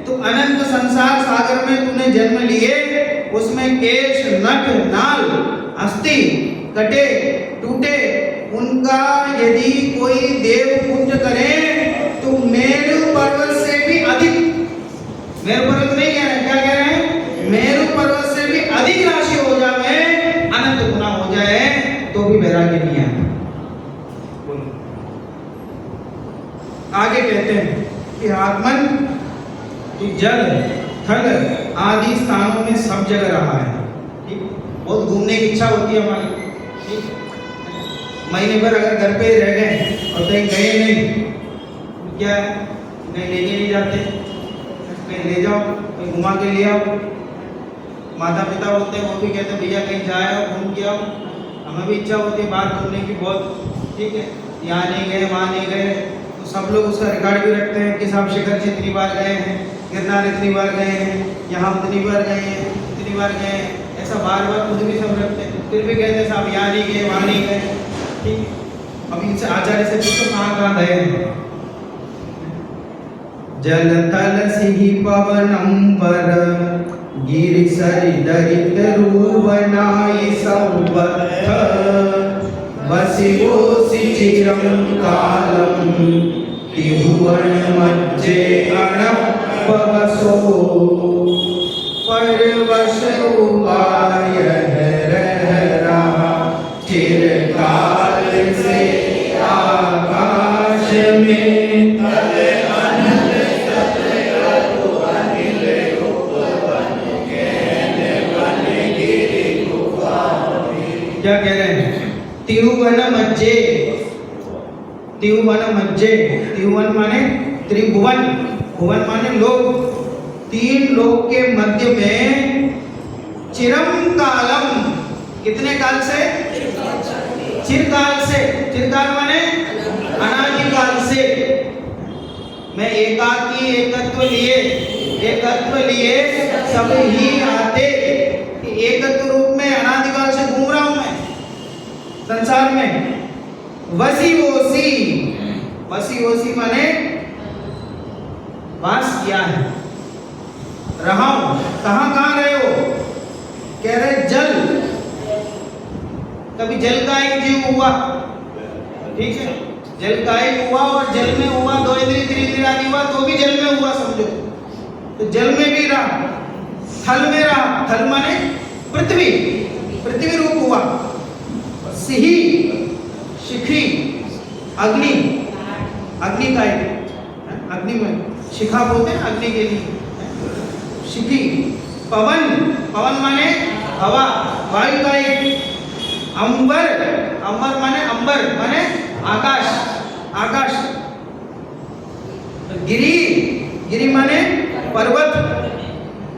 तू अनंत संसार सागर में तूने जन्म लिए, उसमें केश, नख, नाल, अस्थि, कटे, टूटे, उनका यदि कोई देव पूज्य करे तो मेरु पर्वत से भी अधिक, मेरु पर्वत नहीं कह रहे, क्या कह रहे हैं? मेरु पर्वत से भी अधिक राशि हो जाए, अनंत गुना हो जाए, तो भी वैराग्य नहीं आए। आगे कहते हैं कि आत्मन जल, थल आदि स्थानों में सब जगह रहा है। ठीक, बहुत घूमने की इच्छा होती है हमारी। ठीक, महीने भर अगर घर पे रह गए और कहीं गए नहीं, क्या कहीं लेके नहीं जाते, कहीं ले जाओ, कहीं घुमा के ले आओ। माता पिता होते हैं वो भी कहते हैं भैया कहीं जाए आओ, घूम के आओ। हमें भी इच्छा होती है बाहर घूमने की बहुत, ठीक है, यहाँ नहीं गए वहाँ नहीं गए, तो सब लोग उसका रिकॉर्ड भी रखते हैं कि साहब शिखर से इतनी बार गए हैं, गिरनार इतनी बार गए हैं, यहाँ उतनी बार गए हैं, इतनी बार गए हैं, ऐसा बार बार खुद भी सब रखते हैं। फिर भी कहते हैं साहब यहाँ नहीं गए वहाँ नहीं गए, ठीक है। अब इनसे आचार्य से पूछो कहाँ कहाँ गए हैं। जल तल सिहि पवनम पर गिरि सरि दरित रूवनाय संवत्थ वसिवोसि चिरं कालं त्रिभुवन मध्य अणपवसो परवश उपाय रह रहा चिरकाल से आकाश में तले क्या कह रहे हैं? तिरुवन मज्जे, तिरुवन मज्जे, तिरुवन माने त्रिभुवन, भुवन माने लोक, तीन लोक के मध्य में चिरम कालम, कितने काल से? चिरकाल से, चिरकाल माने अनादिकाल से। मैं एकाकी एकत्व लिए सब ही आते, एकत्व रूप में अनादिकाल से घूम रहा हूं मैं संसार में। वसीवोसी, वसीवोसी माने वास किया है, रहा हूं। कहां कहां रहे हो? कह रहे जल, कभी जल का एक जीव हुआ, ठीक है, जल का एक हुआ और जल में हुआ, दो इंद्रिय त्रिंद्रिय आदि हुआ तो भी जल में हुआ समझो, तो जल में भी रहा, थल में रहा, थल माने पृथ्वी, पृथ्वी रूप हुआ। सिही, शिखी, अग्नि, अग्नि का एक, अग्नि में शिखा बोलते हैं अग्नि के लिए, शिखी। पवन, पवन माने हवा, वायु का एक। अंबर, अंबर माने अंबर माने आकाश, आकाश। गिरी, गिरी माने पर्वत,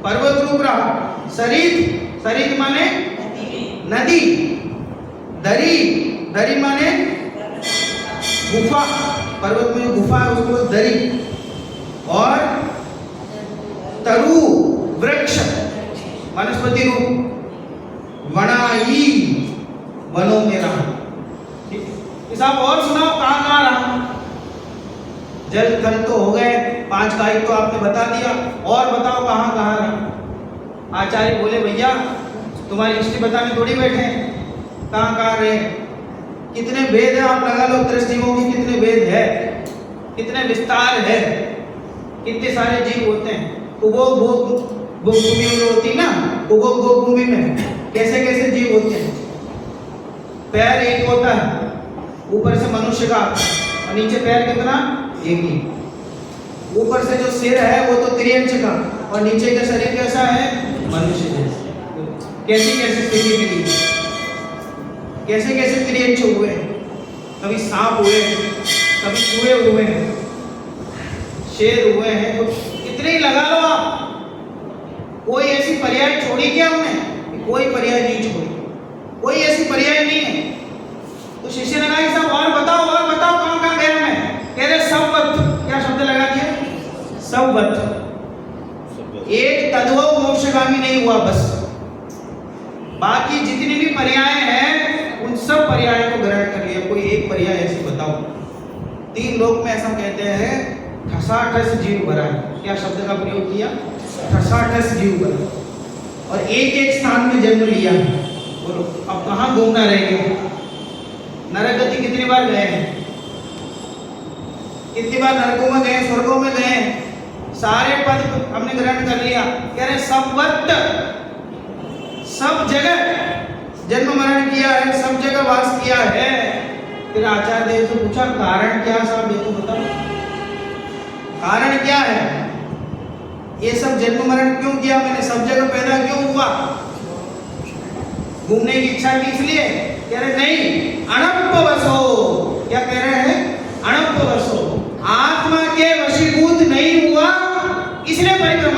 पर्वत रूप रहा। सरित, सरित माने नदी। दरी, दरी माने गुफा, पर्वत में गुफा है उसको दरी। और तरु, वृक्ष, वनस्पति रूप। वनाई, वनों में रहा। ठीक है, आप और सुनाओ कहां कहां रहा? जल थल तो हो गए, 5 कायिक तो आपने बता दिया, और बताओ कहां कहां रहा? आचार्य बोले भैया तुम्हारी हिस्ट्री बताने थोड़ी बैठे हैं, कहां कहां रहे, कितने वेद है आप लगा लो, दृष्टियों की कितने वेद है, कितने विस्तार है, कितने सारे जीव होते हैं। भूमि में होती ना, भूमि में कैसे कैसे जीव होते हैं। पैर एक होता है, ऊपर से मनुष्य का, और नीचे पैर कितना? एक ही। ऊपर से जो सिर है वो तो त्रिअंश का, और नीचे का शरीर कैसा है? मनुष्य जैसा। कैसी कैसी स्थिति मिली, कैसे कैसे त्रिअंश हुए, कभी सांप हुए, कभी चूहे हुए, शेर हुए हैं, तो कितने ही लगा लो आप। कोई ऐसी पर्याय छोड़ी क्या हमने? कोई पर्याय नहीं छोड़ी, कोई ऐसी पर्याय नहीं है। तो शिष्य ने कहा साहब और बताओ कहां कहां गया मैं? कह रहे सबवत, क्या शब्द लगा दिया? सबवत। एक तद्भव मोक्षगामी नहीं हुआ बस, बाकी जितनी भी पर्याय हैं उन सब पर्यायों को ग्रहण कर लिया। कोई एक पर्याय ऐसी बताओ। 3 लोक में ऐसा कहते हैं ठसाठस जीव भरा है। क्या शब्द का प्रयोग किया? ठसाठस जीव भरा, और एक एक स्थान में जन्म लिया। बोलो अब कहां घूमना रह गया? नरक गति कितनी बार गए हैं? कितनी बार नरकों में गए, स्वर्गों में गए, सारे पद हमने ग्रहण कर लिया। कह रहे सबवत, सब जगह जन्म मरण किया है, सब जगह वास किया है। फिर आचार्य देव से पूछा कारण क्या साहब, ये तो बताओ कारण क्या है? ये सब जन्म मरण क्यों किया मैंने, सब जगह पैदा क्यों हुआ? घूमने की इच्छा की इसलिए? कह रहे नहीं, अणपवसो। क्या कह रहे हैं? अणपवसो, आत्मा के वशीभूत नहीं हुआ इसलिए परिक्रमा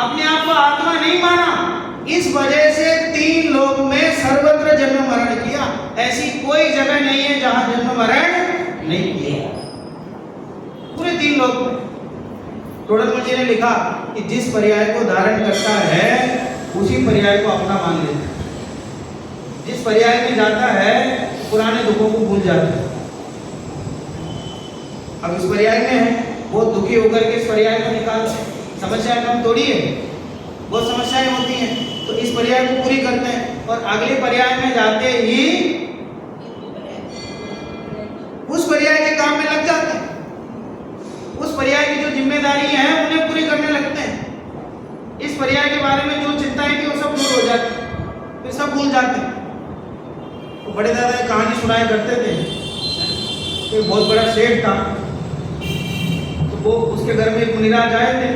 अपने आप को आत्मा नहीं माना, इस वजह से 3 लोक में सर्वत्र जन्म मरण किया। ऐसी कोई जगह नहीं है जहां जन्म मरण नहीं किया, पूरे 3 लोक में। तोड़रमल जी ने लिखा कि जिस पर्याय को धारण करता है उसी पर्याय को अपना मान लेता है। जिस पर्याय में जाता है पुराने दुखों को भूल जाता है। अब इस पर्याय में है, बहुत दुखी होकर के इस पर्याय को निकालते हैं, समस्याएं कम थोड़ी है, बहुत समस्याएं होती हैं, तो इस पर्याय को पूरी करते हैं और अगले पर्याय में जाते ही उस पर्याय के काम में लग जाते हैं। उस पर्याय की जो जिम्मेदारी है उन्हें पूरी करने लगते हैं। इस पर्याय के बारे में जो चिंताएं थी वो सब दूर हो जाती है, फिर सब भूल जाते हैं। तो बड़े दादा एक कहानी सुनाया करते थे। एक बहुत बड़ा सेठ था, तो वो उसके घर में एक मुनिराज आए थे।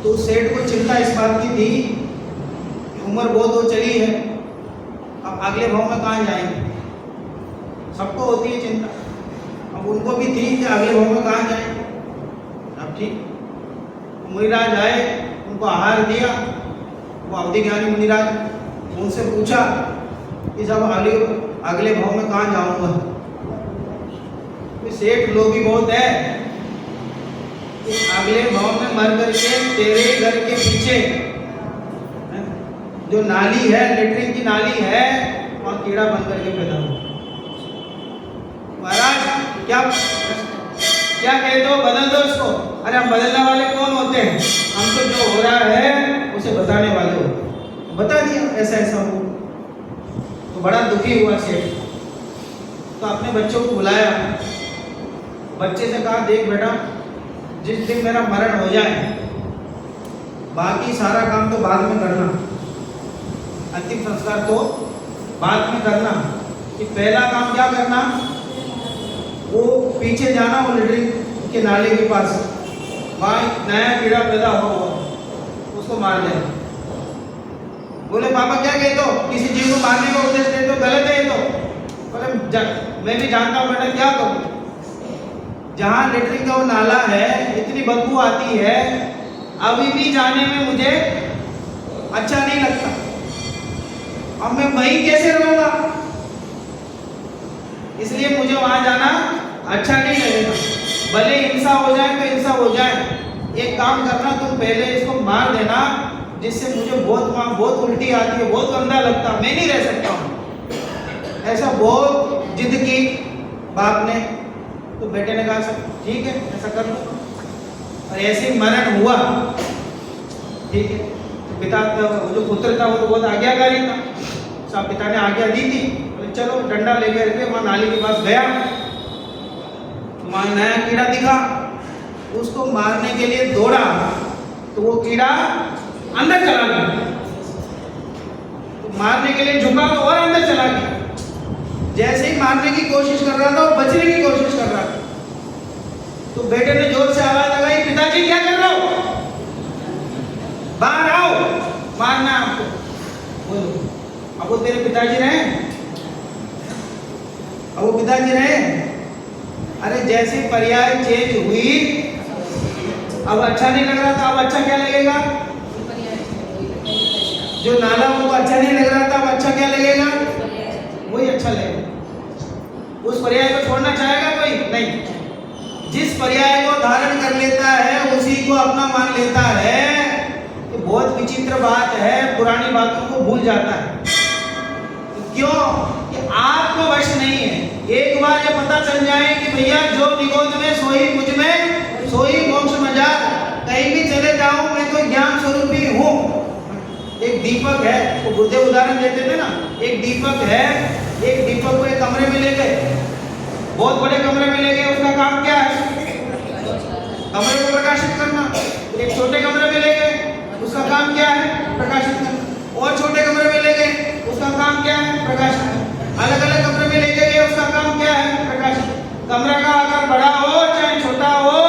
तो उस सेठ को चिंता इस बात की थी कि उम्र बहुत हो चली है, अब अगले भाव में कहाँ जाएंगे। सबको होती है चिंता, अब उनको भी थी कि अगले भाव में कहाँ जाएंगे। अब ठीक मुनिराज आए, उनको आहार दिया। वो अवधि ज्ञानी मुनिराज, उनसे पूछा कि जब अगले भाव में कहाँ जाऊंगा। सेठ लोभी बहुत है, अगले भाव में मर करके तेरे घर के पीछे जो नाली है, लेटरिन की नाली है, वहां कीड़ा बन करके पैदा हो। महाराज क्या कहते हो, बदल दो इसको। अरे हम बदलने वाले कौन होते हैं, हम तो जो हो रहा है उसे बताने वाले हो। बता दिया ऐसा ऐसा हो। तो बड़ा दुखी हुआ सेठ, तो अपने बच्चों को बुलाया, बच्चे से कहा देख बेटा, जिस दिन मेरा मरण हो जाए बाकी सारा काम तो बाद में करना, अंतिम संस्कार तो बाद में करना। कि पहला काम क्या करना, वो पीछे जाना, वो लेटरिन के नाले के पास, वहाँ एक नया कीड़ा पैदा हुआ, उसको मार देना। बोले पापा क्या कहते हो, किसी जीव को मारने का उपदेश देते हो, गलत है ये तो। बोले मैं भी जानता हूँ बेटा, क्या करूँ। जहाँ लेटरिन का वो नाला है, इतनी बदबू आती है, अभी भी जाने में मुझे अच्छा नहीं लगता। अब मैं वहीं कैसे रहूँगा, इसलिए मुझे वहाँ जाना अच्छा नहीं लगेगा। भले हिंसा हो जाए तो हिंसा हो जाए, एक काम करना, तुम पहले इसको मार देना, जिससे मुझे बहुत उल्टी आती है, बहुत गंदा लगता, मैं नहीं रह सकता हूँ। ऐसा बहुत जिद की बाप ने। तो बेटे ने कहा सब ठीक है, ऐसा कर लो। और ऐसे मरण हुआ, ठीक है। तो पिता, जो पुत्र था वो तो बहुत आज्ञाकारी था, सब पिता ने आज्ञा दी थी, तो चलो डंडा लेकर के वहाँ नाली के पास गया। तो वहाँ नया कीड़ा दिखा, उसको मारने के लिए दौड़ा, तो वो कीड़ा अंदर चला गया। तो मारने के लिए झुका और अंदर चला गया। जैसे ही मारने की कोशिश कर रहा था, वो बचने की कोशिश कर रहा था। तो बेटे ने जोर से आवाज लगाई, पिताजी क्या कर रहे हो, बाहर आओ, मारना है आपको। बोलो, अब वो तेरे पिताजी रहे, अब वो पिताजी रहे। अरे जैसे पर्याय चेंज हुई, अब अच्छा नहीं लग रहा था, अब अच्छा क्या लगेगा। जो नाला वो अच्छा नहीं लग रहा था, अब अच्छा क्या लगेगा, वही अच्छा लगेगा। उस पर्याय को छोड़ना चाहेगा कोई नहीं। जिस पर्याय को धारण कर लेता है उसी को अपना मान लेता है। ये बहुत विचित्र बात है, पुरानी बातों को भूल जाता है। क्यों कि आत्मवश नहीं है। एक बार ये पता चल जाए कि भैया जो निगोद में सोई मुझ में सोई मोक्ष मजार, कहीं भी चले जाऊं मैं तो ज्ञान स्वरूप ही हूँ। एक दीपक है, वो बुद्धे उदाहरण देते थे ना, एक दीपक है, एक दीपक को एक कमरे में ले गए, बहुत बड़े कमरे में ले गए, उसका काम क्या है, कमरे को प्रकाशित करना। एक छोटे कमरे में ले गए, उसका काम क्या है, प्रकाशित करना। और छोटे कमरे में ले गए, उसका काम क्या है, प्रकाशित। अलग अलग कमरे में ले गए, उसका काम क्या है, प्रकाशित। कमरा का आकार बड़ा हो चाहे छोटा हो,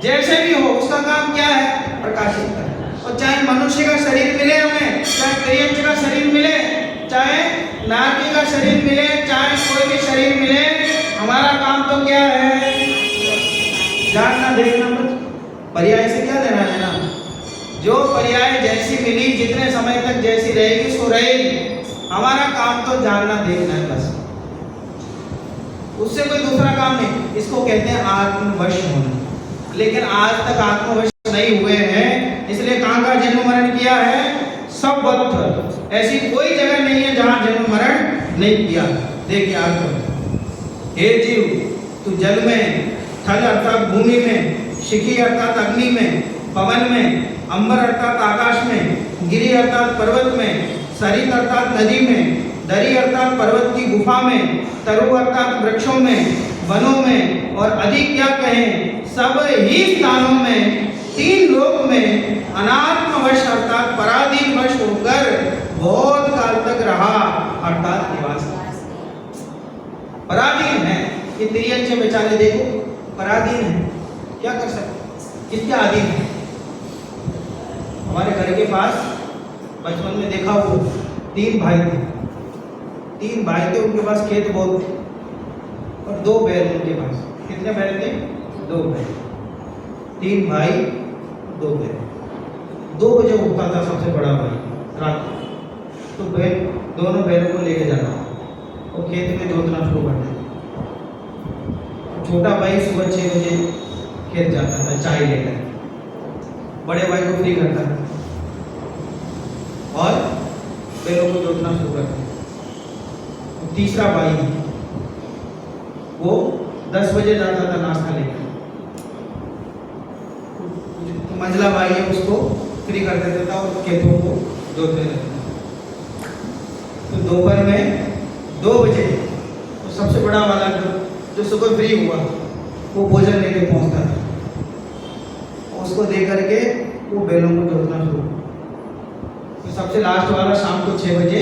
जैसे भी हो, उसका काम क्या है, प्रकाशित करना। और चाहे मनुष्य का शरीर मिले हमें, चाहे प्रियंश का शरीर मिले, चाहे नारकी का शरीर मिले, चाहे कोई भी शरीर मिले, हमारा काम तो क्या है, जानना देखना मत। पर्याय से क्या देना है ना, जो पर्याय जैसी मिली, जितने समय तक जैसी रहेगी सो रहेगी। हमारा काम तो जानना देखना है बस, उससे कोई दूसरा काम नहीं। इसको कहते हैं आत्मवश होना। लेकिन आज तक आत्मवश नहीं हुए हैं, इसलिए कहाँ का जन्म मरण किया है? सब वक्त। ऐसी कोई जगह नहीं है जहां जन्म मरण नहीं किया। देखिए आप, हे जीव, तू जल में, थल अर्थात भूमि में, शिखी अर्थात अग्नि में, पवन में, अंबर अर्थात आकाश में, गिरि अर्थात पर्वत में, सरित अर्थात नदी में, दरी अर्थात पर्वत की गुफा में, तरु अर्थात वृक्षों में, वनों में, और अधिक क्या कहें, सब ही स्थानों में, तीन लोक में अनात्मवश अर्थात पराधीन वश होकर बहुत काल तक रहा, अर्थात निवास। पराधीन है ये तिरियंचे बेचारे, देखो पराधीन है, क्या कर सकते, किसके अधीन है? हमारे घर के पास बचपन में देखा वो 3 भाई थे। 3 भाई थे, उनके पास खेत बहुत थे और 2 बैल उनके पास। कितने बैल थे? 2 बैल। 3 भाई 2 बैल। 2 बजे उठता था सबसे बड़ा भाई रात को, तो बैल, दोनों बैलों को लेके जाना और खेत में जोतना शुरू कर देता। छोटा भाई सुबह 6 बजे खेत जाता था चाय लेकर, बड़े भाई को फ्री करता था और बैलों को जोतना शुरू करता। तीसरा भाई वो 10 बजे जाता था नाश्ता लेकर, मंझला भाई है उसको फ्री कर देता था और खेतों को जोतने लगता था। तो दोपहर में 2 बजे तो सबसे बड़ा वाला जो सुबह फ्री हुआ वो भोजन लेके पहुंचता था, उसको दे करके वो बैलों को जोतना शुरू। तो सबसे लास्ट वाला शाम को 6 बजे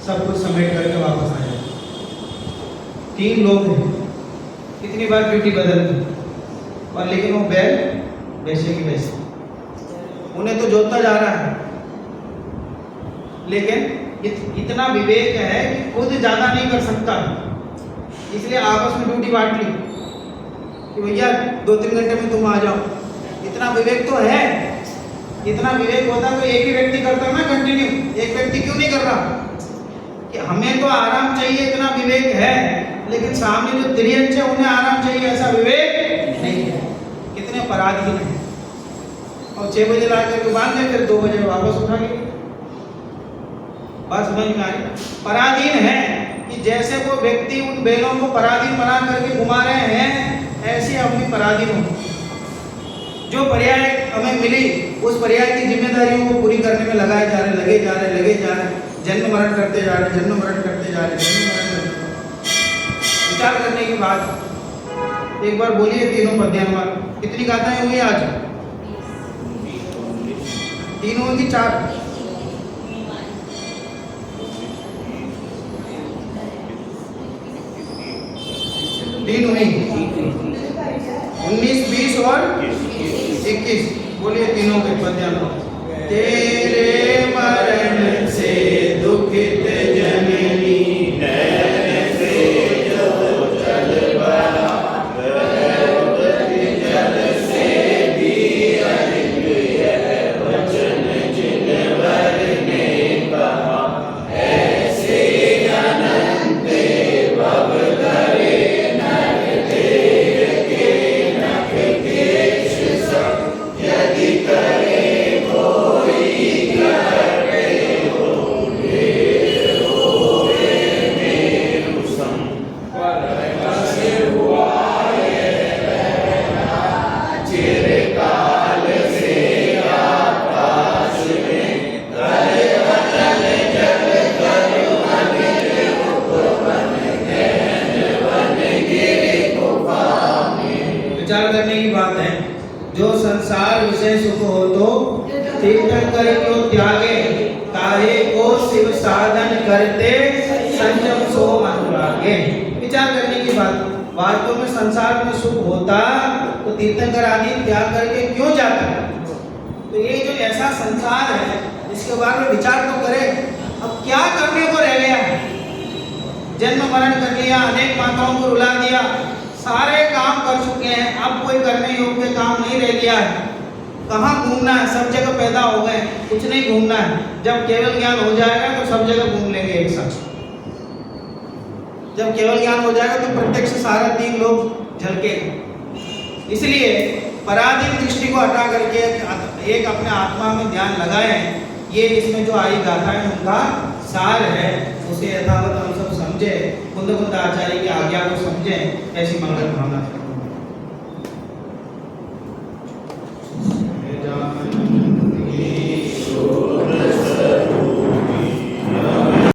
सब कुछ समेट करके वापस आ जाता। 3 लोग हैं, कितनी बार ड्यूटी बदलती, और लेकिन वो बैल वैसे की वैसे, उन्हें तो जोतता जा रहा है, लेकिन इतना विवेक है कि खुद ज्यादा नहीं कर सकता, इसलिए आपस में ड्यूटी बांट ली कि भैया 2-3 घंटे में तुम आ जाओ। इतना विवेक तो है। इतना विवेक होता तो एक ही व्यक्ति करता ना कंटिन्यू, एक व्यक्ति क्यों नहीं कर रहा? कि हमें तो आराम चाहिए, इतना विवेक है, लेकिन सामने जो तिरियंचे उन्हें आराम चाहिए, ऐसा विवेक नहीं है। कितने पराधीन है। और 6 बजे ला करके बांध दे, फिर 2 बजे वापस उठा के। बात समझ में आ रही? पराधीन है कि जैसे वो व्यक्ति उन बैलों को पराधीन बना करके घुमा रहे हैं, ऐसे अपनी पराधीन हो। जो पर्याय हमें मिली, उस पर्याय की जिम्मेदारियों को पूरी करने में लगाए जा रहे, लगे जा रहे, जन्म मरण करते जा रहे, जन्म मरण करते जा रहे, जन्म मरण करते। विचार करने की बात। एक बार बोलिए तीनों पद्यांवर कितनी गाथाएं हुई आज? 3 होंगी 4? 3 हुई, 19, 20 और 21। बोलिए तीनों के पद्यांवर। तेरे मरण से दुखित जननी नैन से जो जल बहा, जल से भी अधिक यह वचन जिनवर ने कहा, ऐसे अनंत भव धरे नर देह के नख केश सब, यदि करे जो संसार विषय सुख हो तो तीर्थंकर क्यों त्यागे, काहे को शिव साधन करते संयम सो अनुरागे। विचार करने की बात। वास्तव में संसार में सुख होता तो तीर्थंकर आदि त्याग करके क्यों जाता? तो ये जो ऐसा संसार है, इसके बारे में विचार तो करें। अब क्या करने को रह गया? जन्म मरण कर लिया, अनेक माताओं को रुला दिया, सारे काम कर चुके हैं, अब कोई करने योग्य काम नहीं रह गया है। कहाँ घूमना है, सब जगह पैदा हो गए, कुछ नहीं घूमना है। जब केवल ज्ञान हो जाएगा तो सब जगह घूम लेंगे एक साथ। जब केवल ज्ञान हो जाएगा तो प्रत्यक्ष सारा 3 लोग झलकेगा। इसलिए पराधीन दृष्टि को हटा करके एक अपने आत्मा में ध्यान लगाएं। ये इसमें जो आई गाथा है उनका सार है, उसे यथावत हम सब समझे, बुद्ध आचार्य की आज्ञा को समझें, ऐसी मंगल भावना।